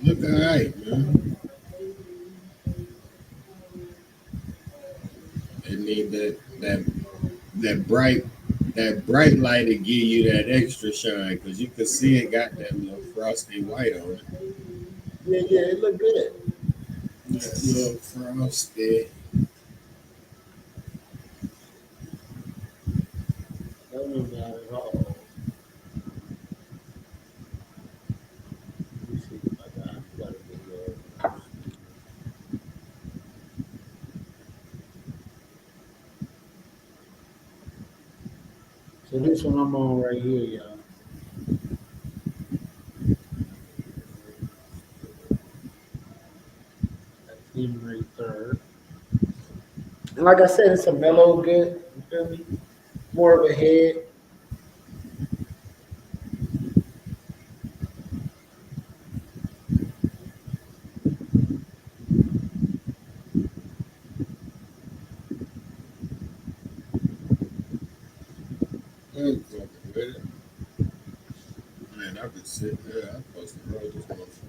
Look alright, man. They need that that bright light to give you that extra shine because you can see it got that little frosty white on it. Yeah, yeah, it looked good. That little frosty. That was bad at all. Let me see if I got a video. So this one I'm on right here, y'all. That's January 3rd. And like I said, it's a mellow good. You feel me? More of a head. I'm fucking with it. Man, I've been sitting there. I'm supposed to roll this motherfucker.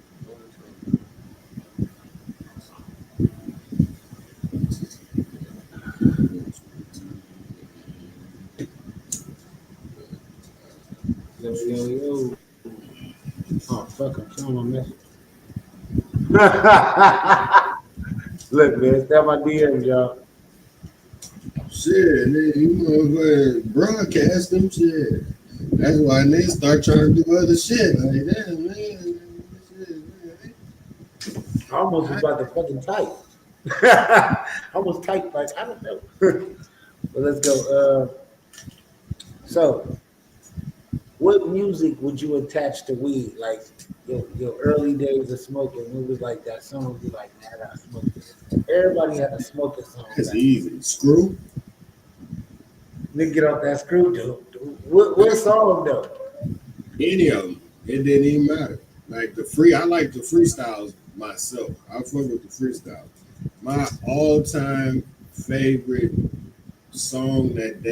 Yo, yo, yo. Oh, fuck, I'm showing my message. Look, man, it's down my DMs, y'all. Shit, nigga, you motherfucking broadcast them shit. That's why niggas start trying to do other shit. Like, damn, man. Shit, man. I almost was about to fucking type. I almost typed like, I don't know. But let's go. So, what music would you attach to weed? Like your early days of smoking, it was like that song. You like, man, I gotta smoke this. Everybody had a smoking song. It's Back. easy. Screw. Nigga, get off that screw, dude. What song though? Any of them. It didn't even matter. Like the free, I like the freestyles myself. I fuck with the freestyle. My all-time favorite song that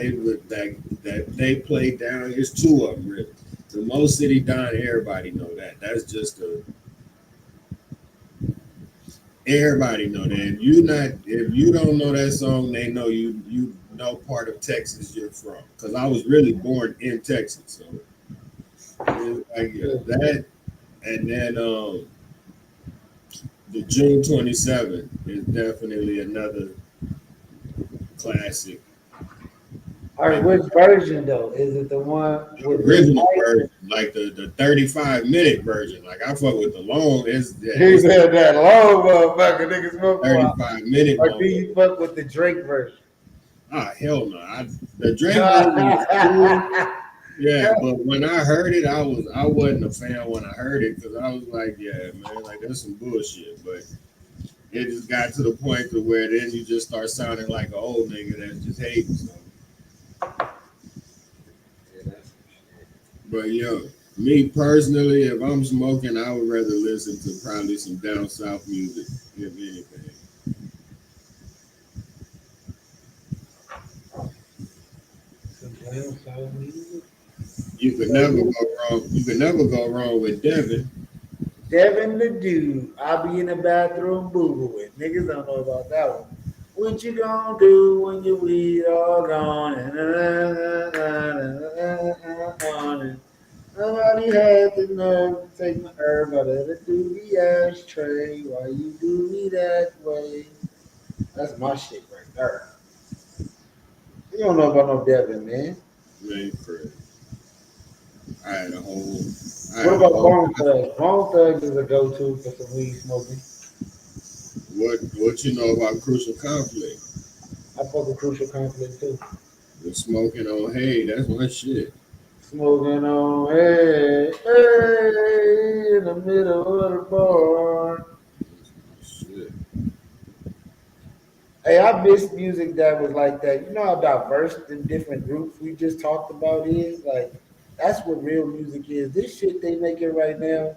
they play down is two of them. Really, the Mo City Don. Everybody know that. That's just a everybody know that. If you don't know that song, they know you know part of Texas you're from. Because I was really born in Texas, so it's like yeah, that and then the June 27th is definitely another classic. All right, which version though? Is it the one with the Original version, like the 35-minute version. Like I fuck with the long. He It's said that long motherfucker, niggas smoke for. 35-minute Or do long. you fuck with the Drake version? Ah hell no. The Drake version was cool. Yeah, but when I heard it, I wasn't a fan when I heard it because I was like, yeah, man, like that's some bullshit. But it just got to the point to where then you just start sounding like an old nigga that's just hating. So. But yo, me personally, if I'm smoking, I would rather listen to probably some down south music, if anything. You could never go wrong. You could never go wrong with Devin. Devin the dude, I'll be in the bathroom boo booing. Niggas don't know about that one. What you gonna do when your weed all gone? Nobody had the nerve to take my herb out of the doobie ashtray. Why you do me that way? That's my shit right there. You don't know about no Devin, man. Man, Fred. I had a whole. I What had a about whole. Bone Thugs? Bone Thugs is a go-to for some weed smoking. What you know about crucial conflict? I fuck with Crucial Conflict too. The smoking on hay, that's my shit. Smoking on, hey, hey, in the middle of the bar. That's my shit. Hey, I miss music that was like that. You know how diverse the different groups we just talked about is? Like, that's what real music is. This shit they making right now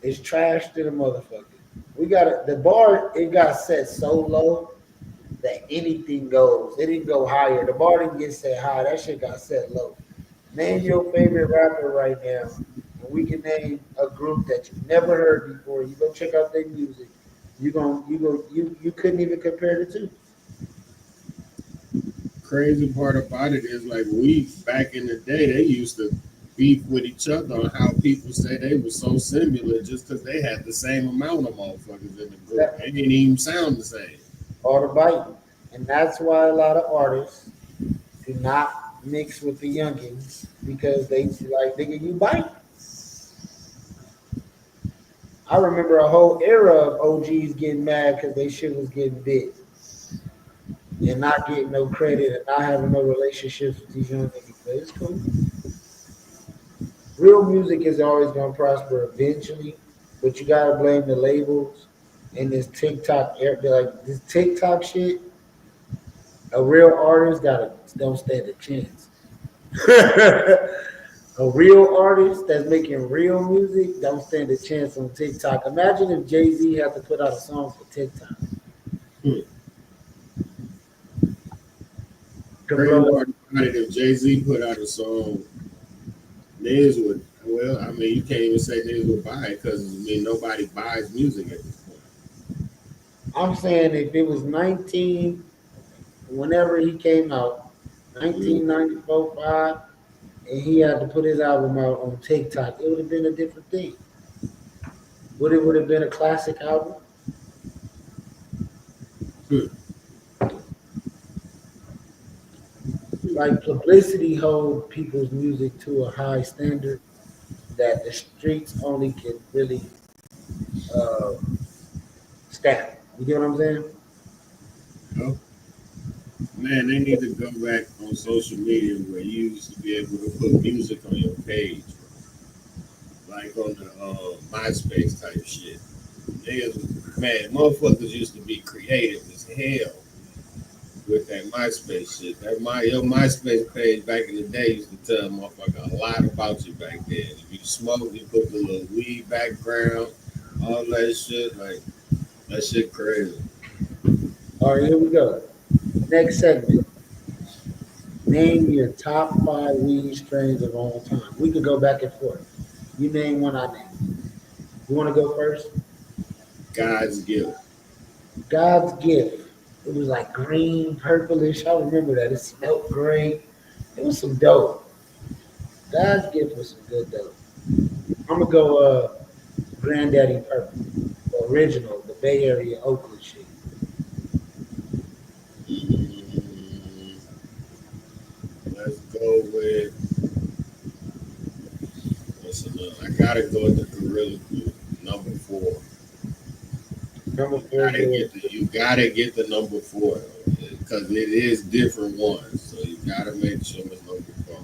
is trash to the motherfucker. We got it. The bar, it got set so low that anything goes. It didn't go higher. The bar didn't get set high. That shit got set low. Name your favorite rapper right now, and we can name a group that you've never heard before. You go check out their music. You couldn't even compare the two. Crazy part about it is like we back in the day they used to beef with each other on how people say they were so similar just because they had the same amount of motherfuckers in the group. That They didn't even sound the same. all the biting, and that's why a lot of artists do not mix with the youngins because they like nigga you bite. I remember a whole era of OGs getting mad because they shit was getting bit and not getting no credit and not having no relationships with these young niggas. But it's cool. Real music is always gonna prosper eventually, but you gotta blame the labels and this TikTok like this TikTok shit. A real artist gotta don't stand a chance. A real artist that's making real music don't stand a chance on TikTok. Imagine if Jay-Z had to put out a song for TikTok Hmm. to Crazy blow up. part about it, if Jay Z put out a song, niggas would. Well, I mean, you can't even say niggas would buy it because I mean nobody buys music at this point. I'm saying if it was 19, whenever he came out, Mhm. 1994, 5, and he had to put his album out on TikTok, it would have been a different thing. Would have been a classic album? Hmm. Like publicity hold people's music to a high standard that the streets only can really uh, stamp. You get what I'm saying? You Man, they need to go back on social media where you used to be able to put music on your page, like on the MySpace type shit. Man, motherfuckers used to be creative as hell with that MySpace shit. Your MySpace page back in the day used to tell a motherfucker a lot about you back then. If you smoke, you put the little weed background, all that shit. Like that shit crazy. All right, here we go. Next segment. Name your top five weed strains of all time. We could go back and forth. You name one, I name. You want to go first? God's gift. God's gift. It was like green, purplish. I remember that. It smelled great. It was some dope. God's gift was some good dope. I'm gonna go Granddaddy Purple, the original, the Bay Area Oakland shit. Mm, let's go with what's another? I gotta go with the Gorilla Glue, number 4. Number four good. You gotta get the number 4 because it is different ones, so you gotta make sure it's number 4.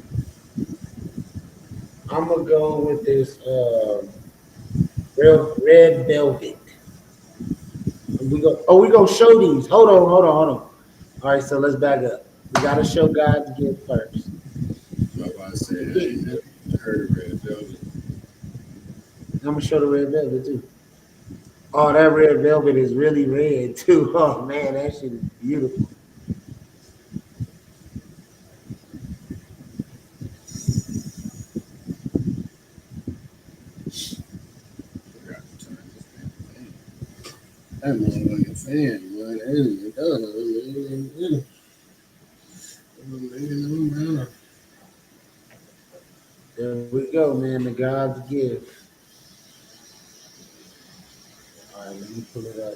I'm gonna go with this real red velvet. And we go. Oh, we gonna show these. Hold on. All right, so let's back up. We gotta show God's gift first. I'm about to say I I'm ain't never heard of Red Velvet. gonna show the red velvet too. Oh, that red velvet is really red too. Oh man, that shit is beautiful. Forgot to turn this thing. That motherfucking fan, man. That is done. There we go, man. The God's gift. All right, let me pull it up.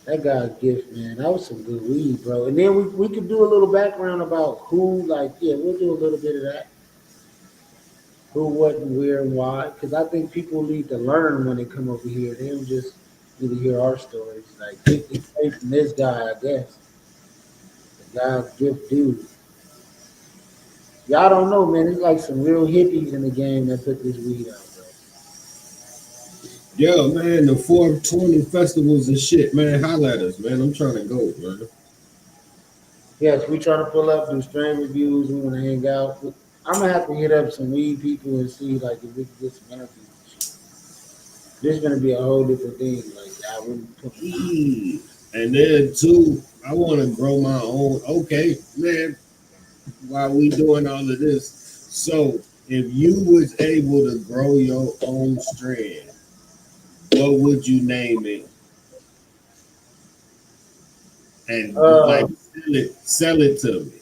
That God's gift, man. That was some good weed, bro. And then we could do a little background about who, like, yeah, we'll do a little bit of that. Who, what, and where, and why. Because I think people need to learn when they come over here. They don't just need to hear our stories. Like, take the straight from this guy, I guess. The God's gift dude. Y'all don't know, man. It's like some real hippies in the game that put this weed out, bro. Yo, man, the 420 festivals and shit, man. Holla at us, man. I'm trying to go, man. Yes, we trying to pull up, do strain reviews. We want to hang out. I'm gonna have to hit up some weed people and see like if we can get some interviews. And shit. This is gonna be a whole different thing. Like I wouldn't put. Jeez. And then two, I want to grow my own. Okay, man, while we doing all of this, so if you was able to grow your own strand, what would you name it? And like Uh, sell it to me.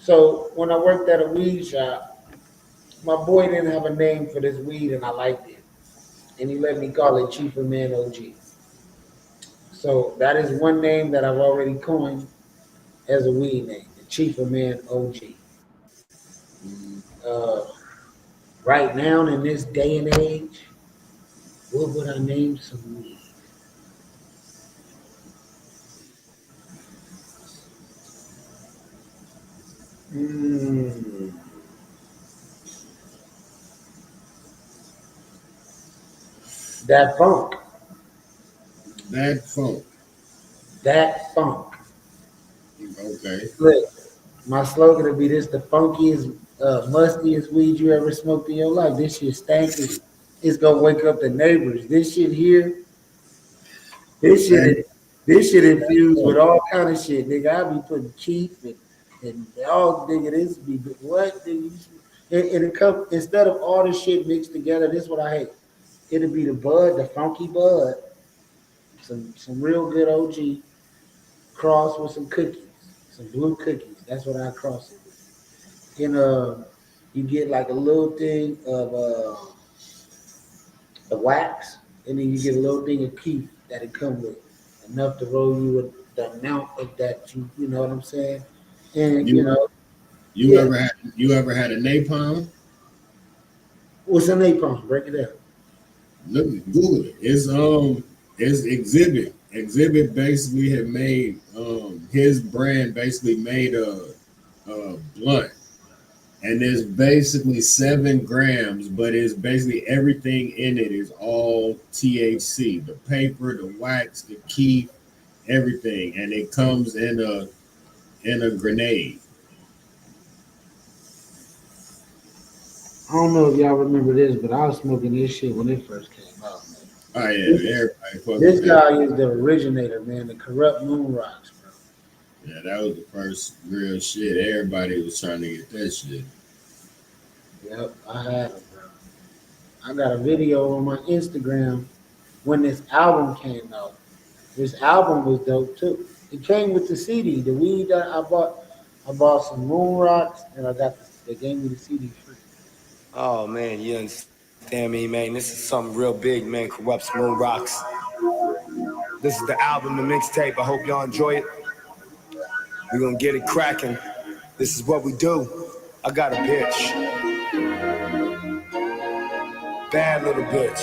so when I worked at a weed shop, my boy didn't have a name for this weed, and I liked it, and he let me call it Cheaper Man OG. So that is one name that I've already coined as a weed name, the Cheaper Man OG. Uh, right now in this day and age, what would I name some weed? Mm, that funk, That funk. that funk. Okay. Look, my slogan would be this: the funkiest, mustiest weed you ever smoked in your life. This shit stanky. It's gonna wake up the neighbors. This shit here, this That, shit, this shit infused with funk. all kind of shit, nigga. I be putting keef and all, nigga. This be what, nigga? And it come instead of all this shit mixed together. This is what I hate. It'll be the bud, the funky bud, some real good OG cross with some cookies, some blue cookies. That's what I cross it with. And you get like a little thing of the wax, and then you get a little thing of keef that it come with, enough to roll you with the amount of that you know what I'm saying? And You you yeah. ever had a napalm? What's a napalm? Break it down. Look, Google it. It's Exhibit. Exhibit basically had made his brand basically made a blunt, and it's basically 7 grams, but it's basically everything in it is all THC. The paper, the wax, the key, everything, and it comes in a grenade. I don't know if y'all remember this, but I was smoking this shit when it first came out, man. Oh yeah, This, everybody fuck this with that. guy is the originator, man. The corrupt moon rocks, bro. Yeah, that was the first real shit. Everybody was trying to get that shit. Yep, I had him, bro. I got a video on my Instagram when this album came out. This album was dope too. It came with the CD. The weed that I bought some moon rocks, and I got they gave me the CD free. Oh man, you understand me, man? This is something real big, man. Corrupt Smooth Rocks. This is the album, the mixtape. I hope y'all enjoy it. We're gonna get it cracking. This is what we do. I got a bitch, bad little bitch,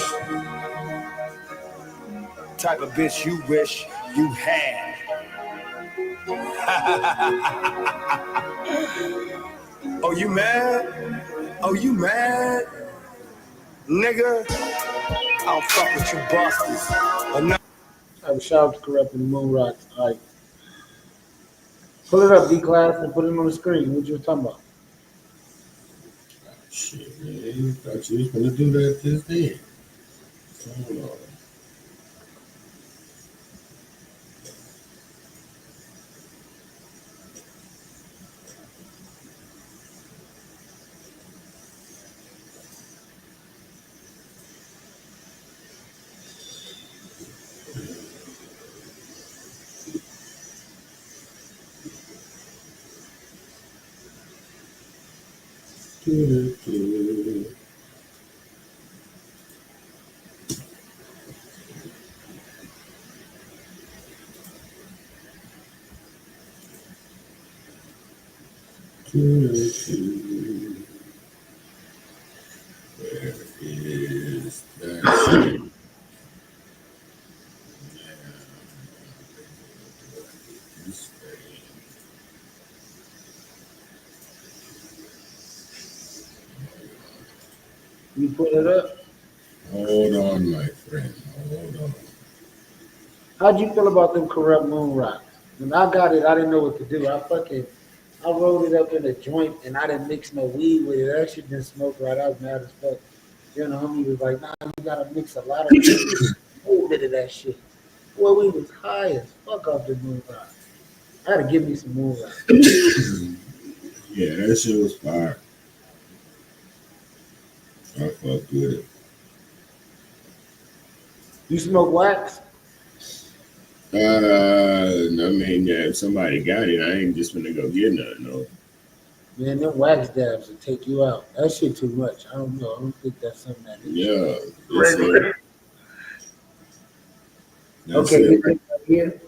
type of bitch you wish you had. Oh, you mad? Oh, you mad? Nigga, I don't fuck with you bastards. I was shout out to corrupting the moon rocks. All right, pull it up, D class, and put it on the screen. What you were talking about? Shit, man. Thought you was gonna do that this day. Hold on. Where is that shit? You put it up. Hold on, my friend. Hold on. How'd you feel about them corrupt moon rocks? When I got it, I didn't know what to do. I rolled it up in a joint and I didn't mix no weed with it. That shit didn't smoke right. I was mad as fuck. Then the homie was like, nah, you gotta mix a lot of weed little bit of that shit. Boy, we was high as fuck off the moon rock. I gotta give me some moon rock. Yeah, that shit was fire. I fucked with it. You smoke wax? I mean, yeah, if somebody got it, I ain't just gonna go get nothing, no. Man, them wax dabs will take you out. That shit too much. I don't know. I don't think that's something that is. Yeah, Regular. that's Okay, it. get this right here.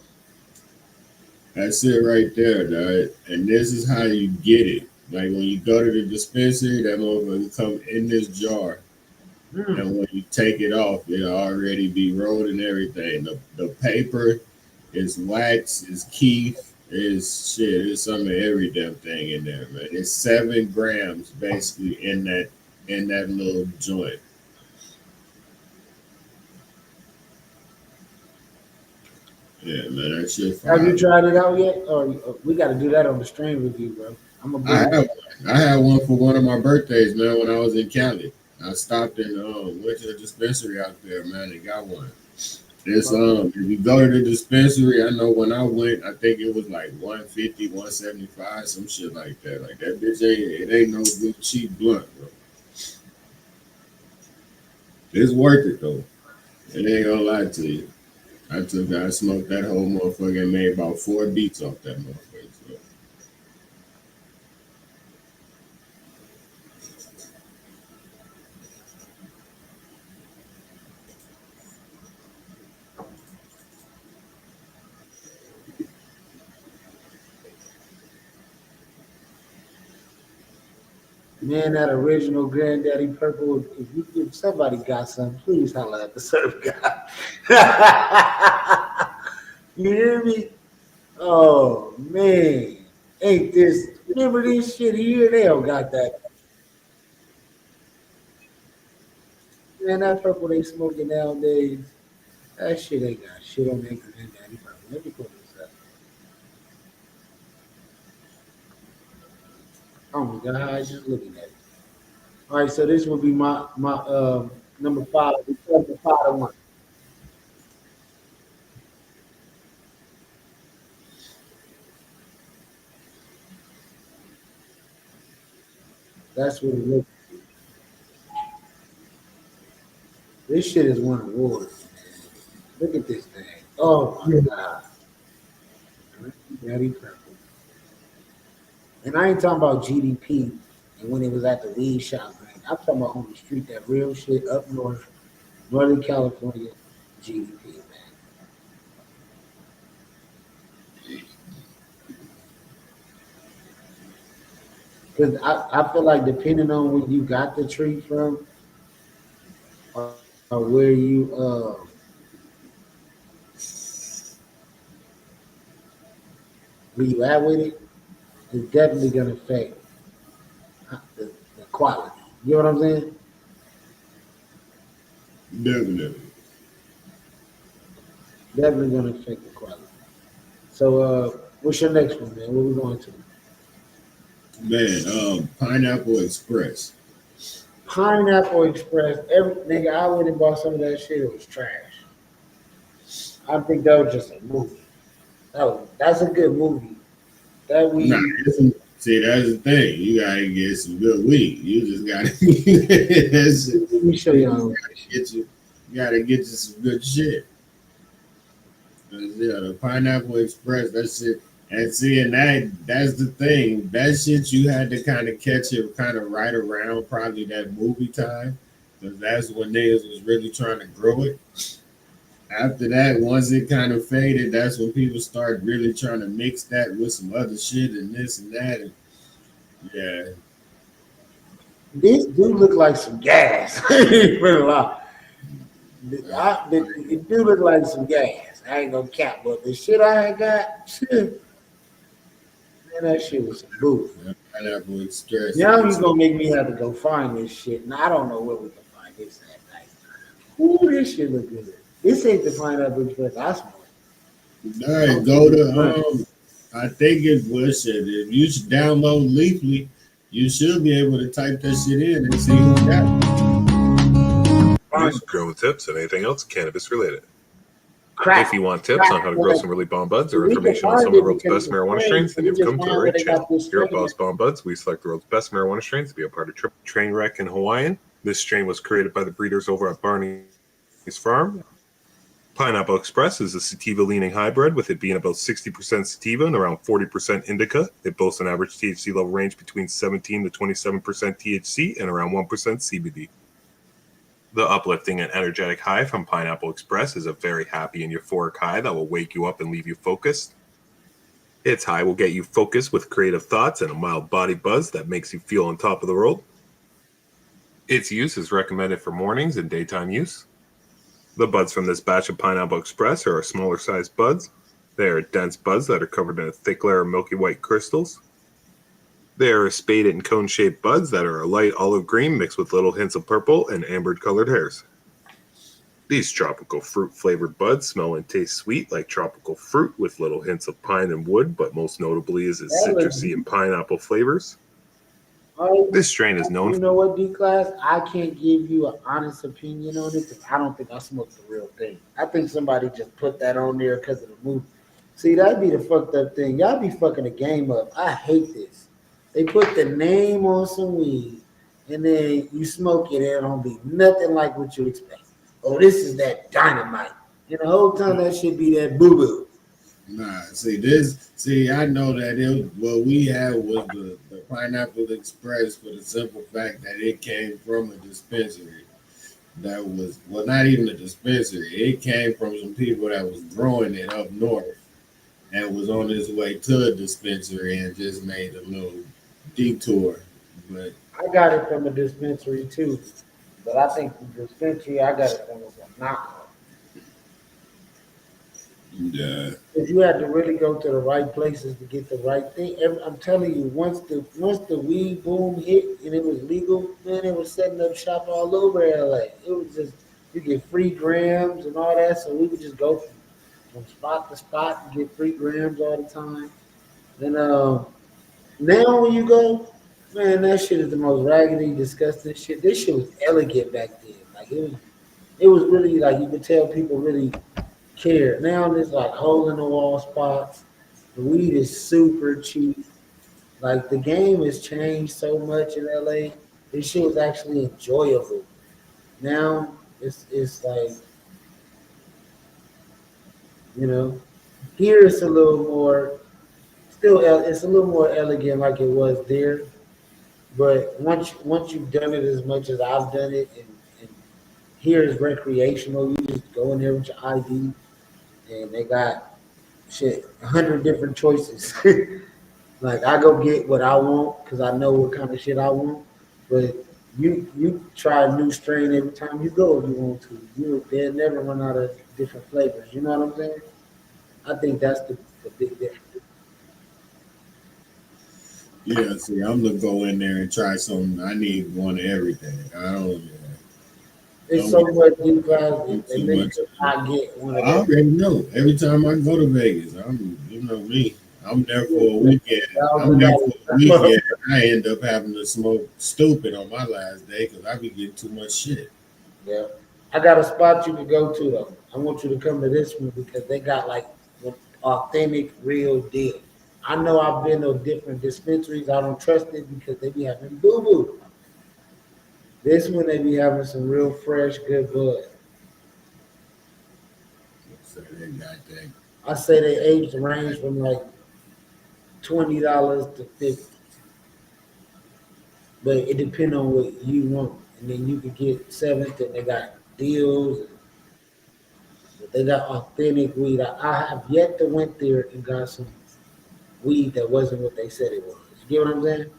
That's it right there, dog. And this is how you get it. Like when you go to the dispensary, that motherfucker come in this jar. And when you take it off, it'll already be rolled and everything. The paper is wax, is keef, is shit. It's some of every damn thing in there, man. It's 7 grams basically in that little joint. Yeah, man, that shit fire. Have you tried it out yet? Or we got to do that on the strain review, bro. I'm gonna I had one for one of my birthdays, man, when I was in Cali. I stopped and went to the dispensary out there, man, and got one. It's if you go to the dispensary, I know when I went, I think it was like 150, 175, some shit like that. Like that bitch ain't no good cheap blunt, bro. It's worth it though. It ain't gonna lie to you. I smoked that whole motherfucker and made about 4 beats off that motherfucker. So. Man, that original Granddaddy Purple. If somebody got some, please holla at the Surfgod. You hear me? Oh man, ain't this? Remember this shit here? They don't got that. Man, that purple they smoking nowadays. That shit ain't got shit on that Granddaddy Purple. Let me pull this up. Oh my god, I just looking at it. All right, so this will be my number 5. We start the 5-1. That's what it looks. This shit has won awards. Look at this thing. Oh my god. Daddy Purple. And I ain't talking about GDP and when it was at the weed shop. Man. I'm talking about on the street, that real shit up north, Northern California, GDP, man. Because I feel like depending on where you got the tree from or where you at with it, it's definitely gonna affect the quality. You know what I'm saying? Definitely. Definitely gonna affect the quality. So what's your next one, man? What we going to? Man, Pineapple Express. Pineapple Express. Every nigga, I went and bought some of that shit. It was trash. I think that was just a movie. That's a good movie. That we See, that's the thing. You gotta get some good weed. You just gotta. let me show y'all. You gotta get you some good shit. Yeah, the Pineapple Express. That shit. And see, and that's the thing. That shit you had to kind of catch it kind of right around probably that movie time, because that's when niggas was really trying to grow it. After that, once it kind of faded, that's when people started really trying to mix that with some other shit and this and that. And yeah. This dude look like some gas. For a lot. It do look like some gas. I ain't gonna cap, but the shit I had got, man, that shit was some booth. Yeah, Pineapple Express. Now he's gonna make me have to go find this shit, and I don't know where we can find this at night. Ooh, this shit look good. This ain't the Pineapple Express I smoke. All right, go to I think it was shit. If you should download Leafly, you should be able to type that shit in and see who got it. News, growing tips, and anything else cannabis related. crack. If you want tips Crack, on how to grow whatever. some really bomb buds or We can information on find some of the it world's because best it's a marijuana strain. strains, So then we you've just come to the found where right they got channel. this Here strain. at Boss Bomb Buds, we select the world's best marijuana strains to be a part of Trainwreck in Hawaiian. This strain was created by the breeders over at Barney's Farm. Pineapple Express is a sativa-leaning hybrid, with it being about 60% sativa and around 40% indica. It boasts an average THC level range between 17 to 27% THC and around 1% CBD. The uplifting and energetic high from Pineapple Express is a very happy and euphoric high that will wake you up and leave you focused. Its high will get you focused with creative thoughts and a mild body buzz that makes you feel on top of the world. Its use is recommended for mornings and daytime use. The buds from this batch of Pineapple Express are smaller sized buds. They are dense buds that are covered in a thick layer of milky white crystals. They are spaded and cone shaped buds that are a light olive green mixed with little hints of purple and amber colored hairs. These tropical fruit flavored buds smell and taste sweet like tropical fruit with little hints of pine and wood, but most notably is its That look citrusy and pineapple flavors. good. This strain is known You know what, D class? I can't give you an honest opinion on it because I don't think I smoked the real thing. I think somebody just put that on there because of the movie. See, that'd be the fucked up thing. Y'all be fucking the game up. I hate this. They put the name on some weed and then you smoke it and it don't be nothing like what you expect. Oh, this is that dynamite. And the whole time that should be that boo boo. Nah, see this. See, I know that what we had was the Pineapple Express for the simple fact that it came from a dispensary. That was well, not even a dispensary. It came from some people that was growing it up north and was on his way to a dispensary and just made a little detour. But I got it from a dispensary too. But I think the dispensary I got it from was a knockoff. yeah, Because you had to really go to the right places to get the right thing. I'm telling you, once the weed boom hit and it was legal, man, it was setting up shop all over LA. It was just you get free grams and all that, so we would just go from spot to spot and get free grams all the time. And now when you go, man, that shit is the most raggedy, disgusting shit. This shit was elegant back then. Like it was really like you could tell people really care. Now there's like hole in the wall spots. The weed is super cheap. Like the game has changed so much in LA. This shit was actually enjoyable. Now it's like, you know, here it's a little more it's a little more elegant like it was there. But once you've done it as much as I've done it, and here is recreational. You just go in there with your ID, and they got shit 100 different choices. Like I go get what I want because I know what kind of shit I want. But you try a new strain every time you go if you want to. They'll never run out of different flavors. You know what I'm saying? I think that's the big difference. yeah. See, I'm gonna go in there and try something. I need one of everything. I It's don't so want much deep class to do and too then much. I get one I of them. already know. Every time I go to Vegas, you know me. I'm there for a weekend. I'm Thousand there for a weekend. dollars. I end up having to smoke stupid on my last day because I be getting too much shit. Yeah. I got a spot you can go to though. I want you to come to this one because they got like the authentic real deal. I know I've been to different dispensaries. I don't trust it because they be having boo boo. This one they be having some real fresh, good bud. So they got that. I say they age range from like $20 to 50, but it depends on what you want. And then you can get seventh, and they got deals. But they got authentic weed. I have yet to went there and got some weed that wasn't what they said it was. You get what I'm saying?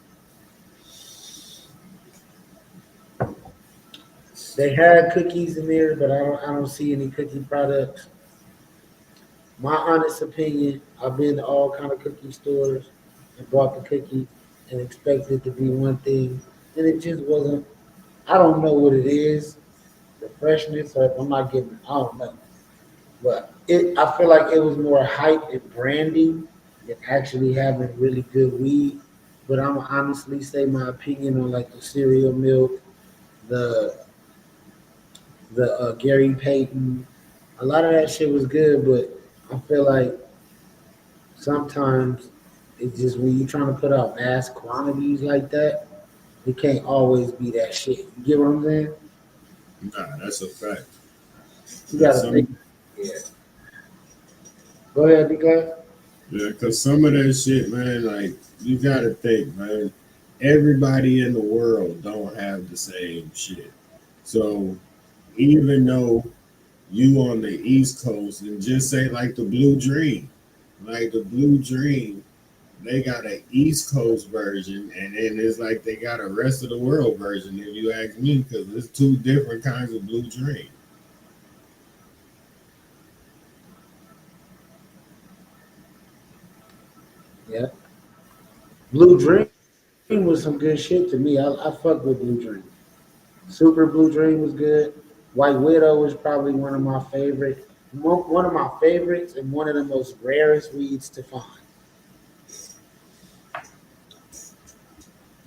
They had cookies in there, but I don't see any cookie products. My honest opinion, I've been to all kind of cookie stores and bought the cookie and expected it to be one thing, and it just wasn't. I don't know what it is, the freshness, or if I'm not getting. I don't know, but I feel like it was more hype and branding than actually having really good weed. But I'm honestly say my opinion on like the cereal milk, the Gary Payton, a lot of that shit was good, but I feel like sometimes it's just when you're trying to put out mass quantities like that, it can't always be that shit. You get what I'm saying? Nah, that's a fact. You Cause gotta think. some, Yeah. Go ahead, be glad. yeah, cause some of that shit, man, like you gotta think, man. Everybody in the world don't have the same shit. So even though you on the East Coast and just say like the Blue Dream, like the Blue Dream, they got an East Coast version, and then it's like they got a rest of the world version. If you ask me, because it's two different kinds of Blue Dream. Yeah. Blue Dream was some good shit to me. I fuck with Blue Dream. Super Blue Dream was good. White Widow was probably one of my favorite, one of my favorites, and one of the most rarest weeds to find.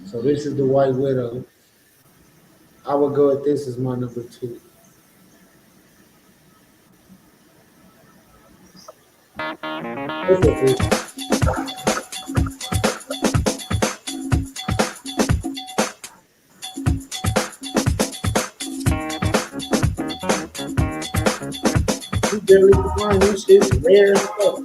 So this is the White Widow. I would go with this as my number two. It's a good. You barely can find this shit's rare as fuck.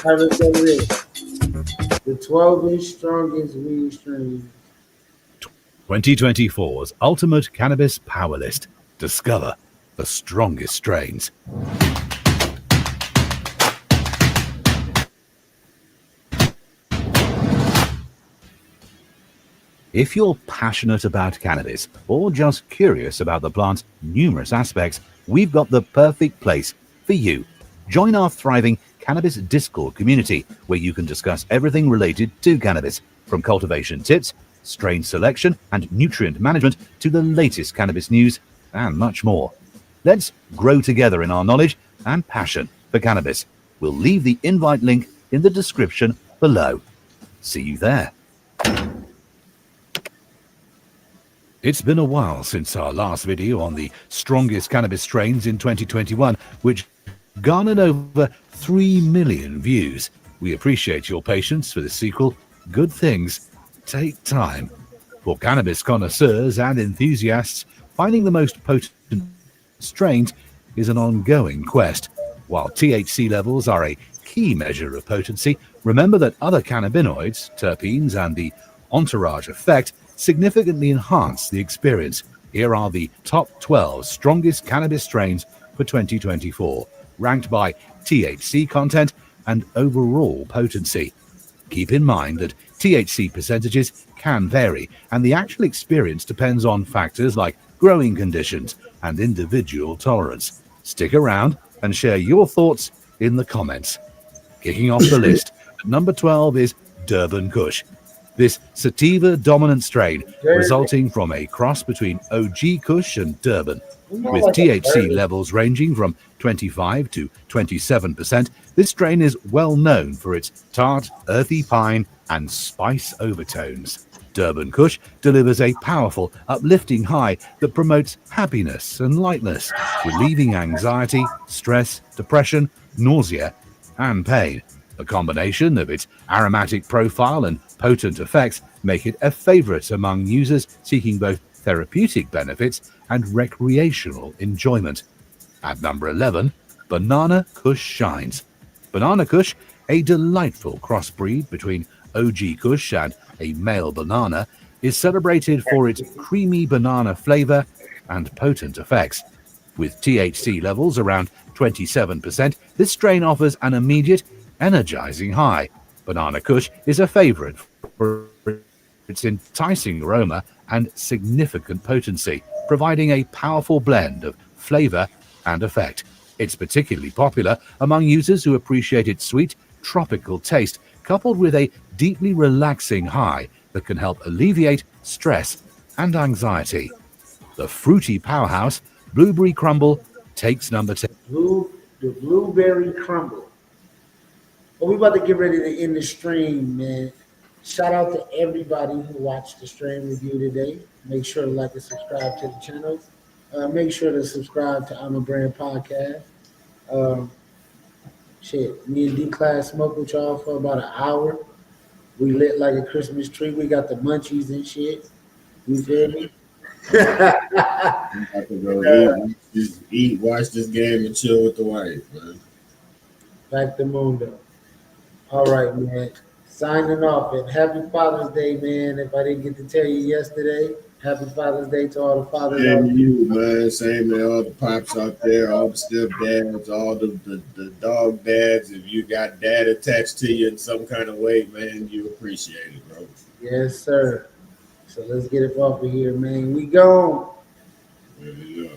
Have it go this. The 12-inch strongest weed strain. 2024's Ultimate Cannabis Power List. Discover the strongest strains. If you're passionate about cannabis or just curious about the plant's numerous aspects, we've got the perfect place for you. Join our thriving cannabis Discord community, where you can discuss everything related to cannabis, from cultivation tips, strain selection, and nutrient management to the latest cannabis news and much more. Let's grow together in our knowledge and passion for cannabis. We'll leave the invite link in the description below. See you there. It's been a while since our last video on the strongest cannabis strains in 2021, which garnered over 3 million views. We appreciate your patience for the sequel. Good things take time. For cannabis connoisseurs and enthusiasts, finding the most potent strains is an ongoing quest. While THC levels are a key measure of potency, remember that other cannabinoids, terpenes, and the entourage effect significantly enhance the experience. Here are the top 12 strongest cannabis strains for 2024, ranked by THC content and overall potency. Keep in mind that THC percentages can vary, and the actual experience depends on factors like growing conditions and individual tolerance. Stick around and share your thoughts in the comments. Kicking off the list, at number 12 is Durban Kush. This sativa-dominant strain, resulting from a cross between OG Kush and Durban. With THC levels ranging from 25 to 27%, this strain is well known for its tart, earthy pine, and spice overtones. Durban Kush delivers a powerful, uplifting high that promotes happiness and lightness, relieving anxiety, stress, depression, nausea, and pain. A combination of its aromatic profile and potent effects make it a favorite among users seeking both therapeutic benefits and recreational enjoyment. At number 11, Banana Kush shines. Banana Kush, a delightful crossbreed between OG Kush and a male banana, is celebrated for its creamy banana flavor and potent effects. With THC levels around 27%, this strain offers an immediate, energizing high. Banana Kush is a favorite for its enticing aroma and significant potency, providing a powerful blend of flavor and effect. It's particularly popular among users who appreciate its sweet, tropical taste, coupled with a deeply relaxing high that can help alleviate stress and anxiety. The fruity powerhouse Blueberry Crumble takes number 10. The blueberry crumble. But we about to get ready to end the stream, man. Shout out to everybody who watched the stream review today. Make sure to like and subscribe to the channel. Make sure to subscribe to I'm a Brand Podcast. Um, Shit, me and D Class smoke with y'all for about an hour. We lit like a Christmas tree. We got the munchies and shit. You feel me? I'm about to go eat, watch this game, and chill with the wife, man. Back to Mundo. All right, man. Signing off. And happy Father's Day, man. If I didn't get to tell you yesterday, happy Father's Day to all the fathers Same out to there. you, man. Same to all the pops out there, all the stepdads, all the dog dads. If you got dad attached to you in some kind of way, man, you appreciate it, bro. Yes, sir. So let's get it off of here, man. We gone. Yeah.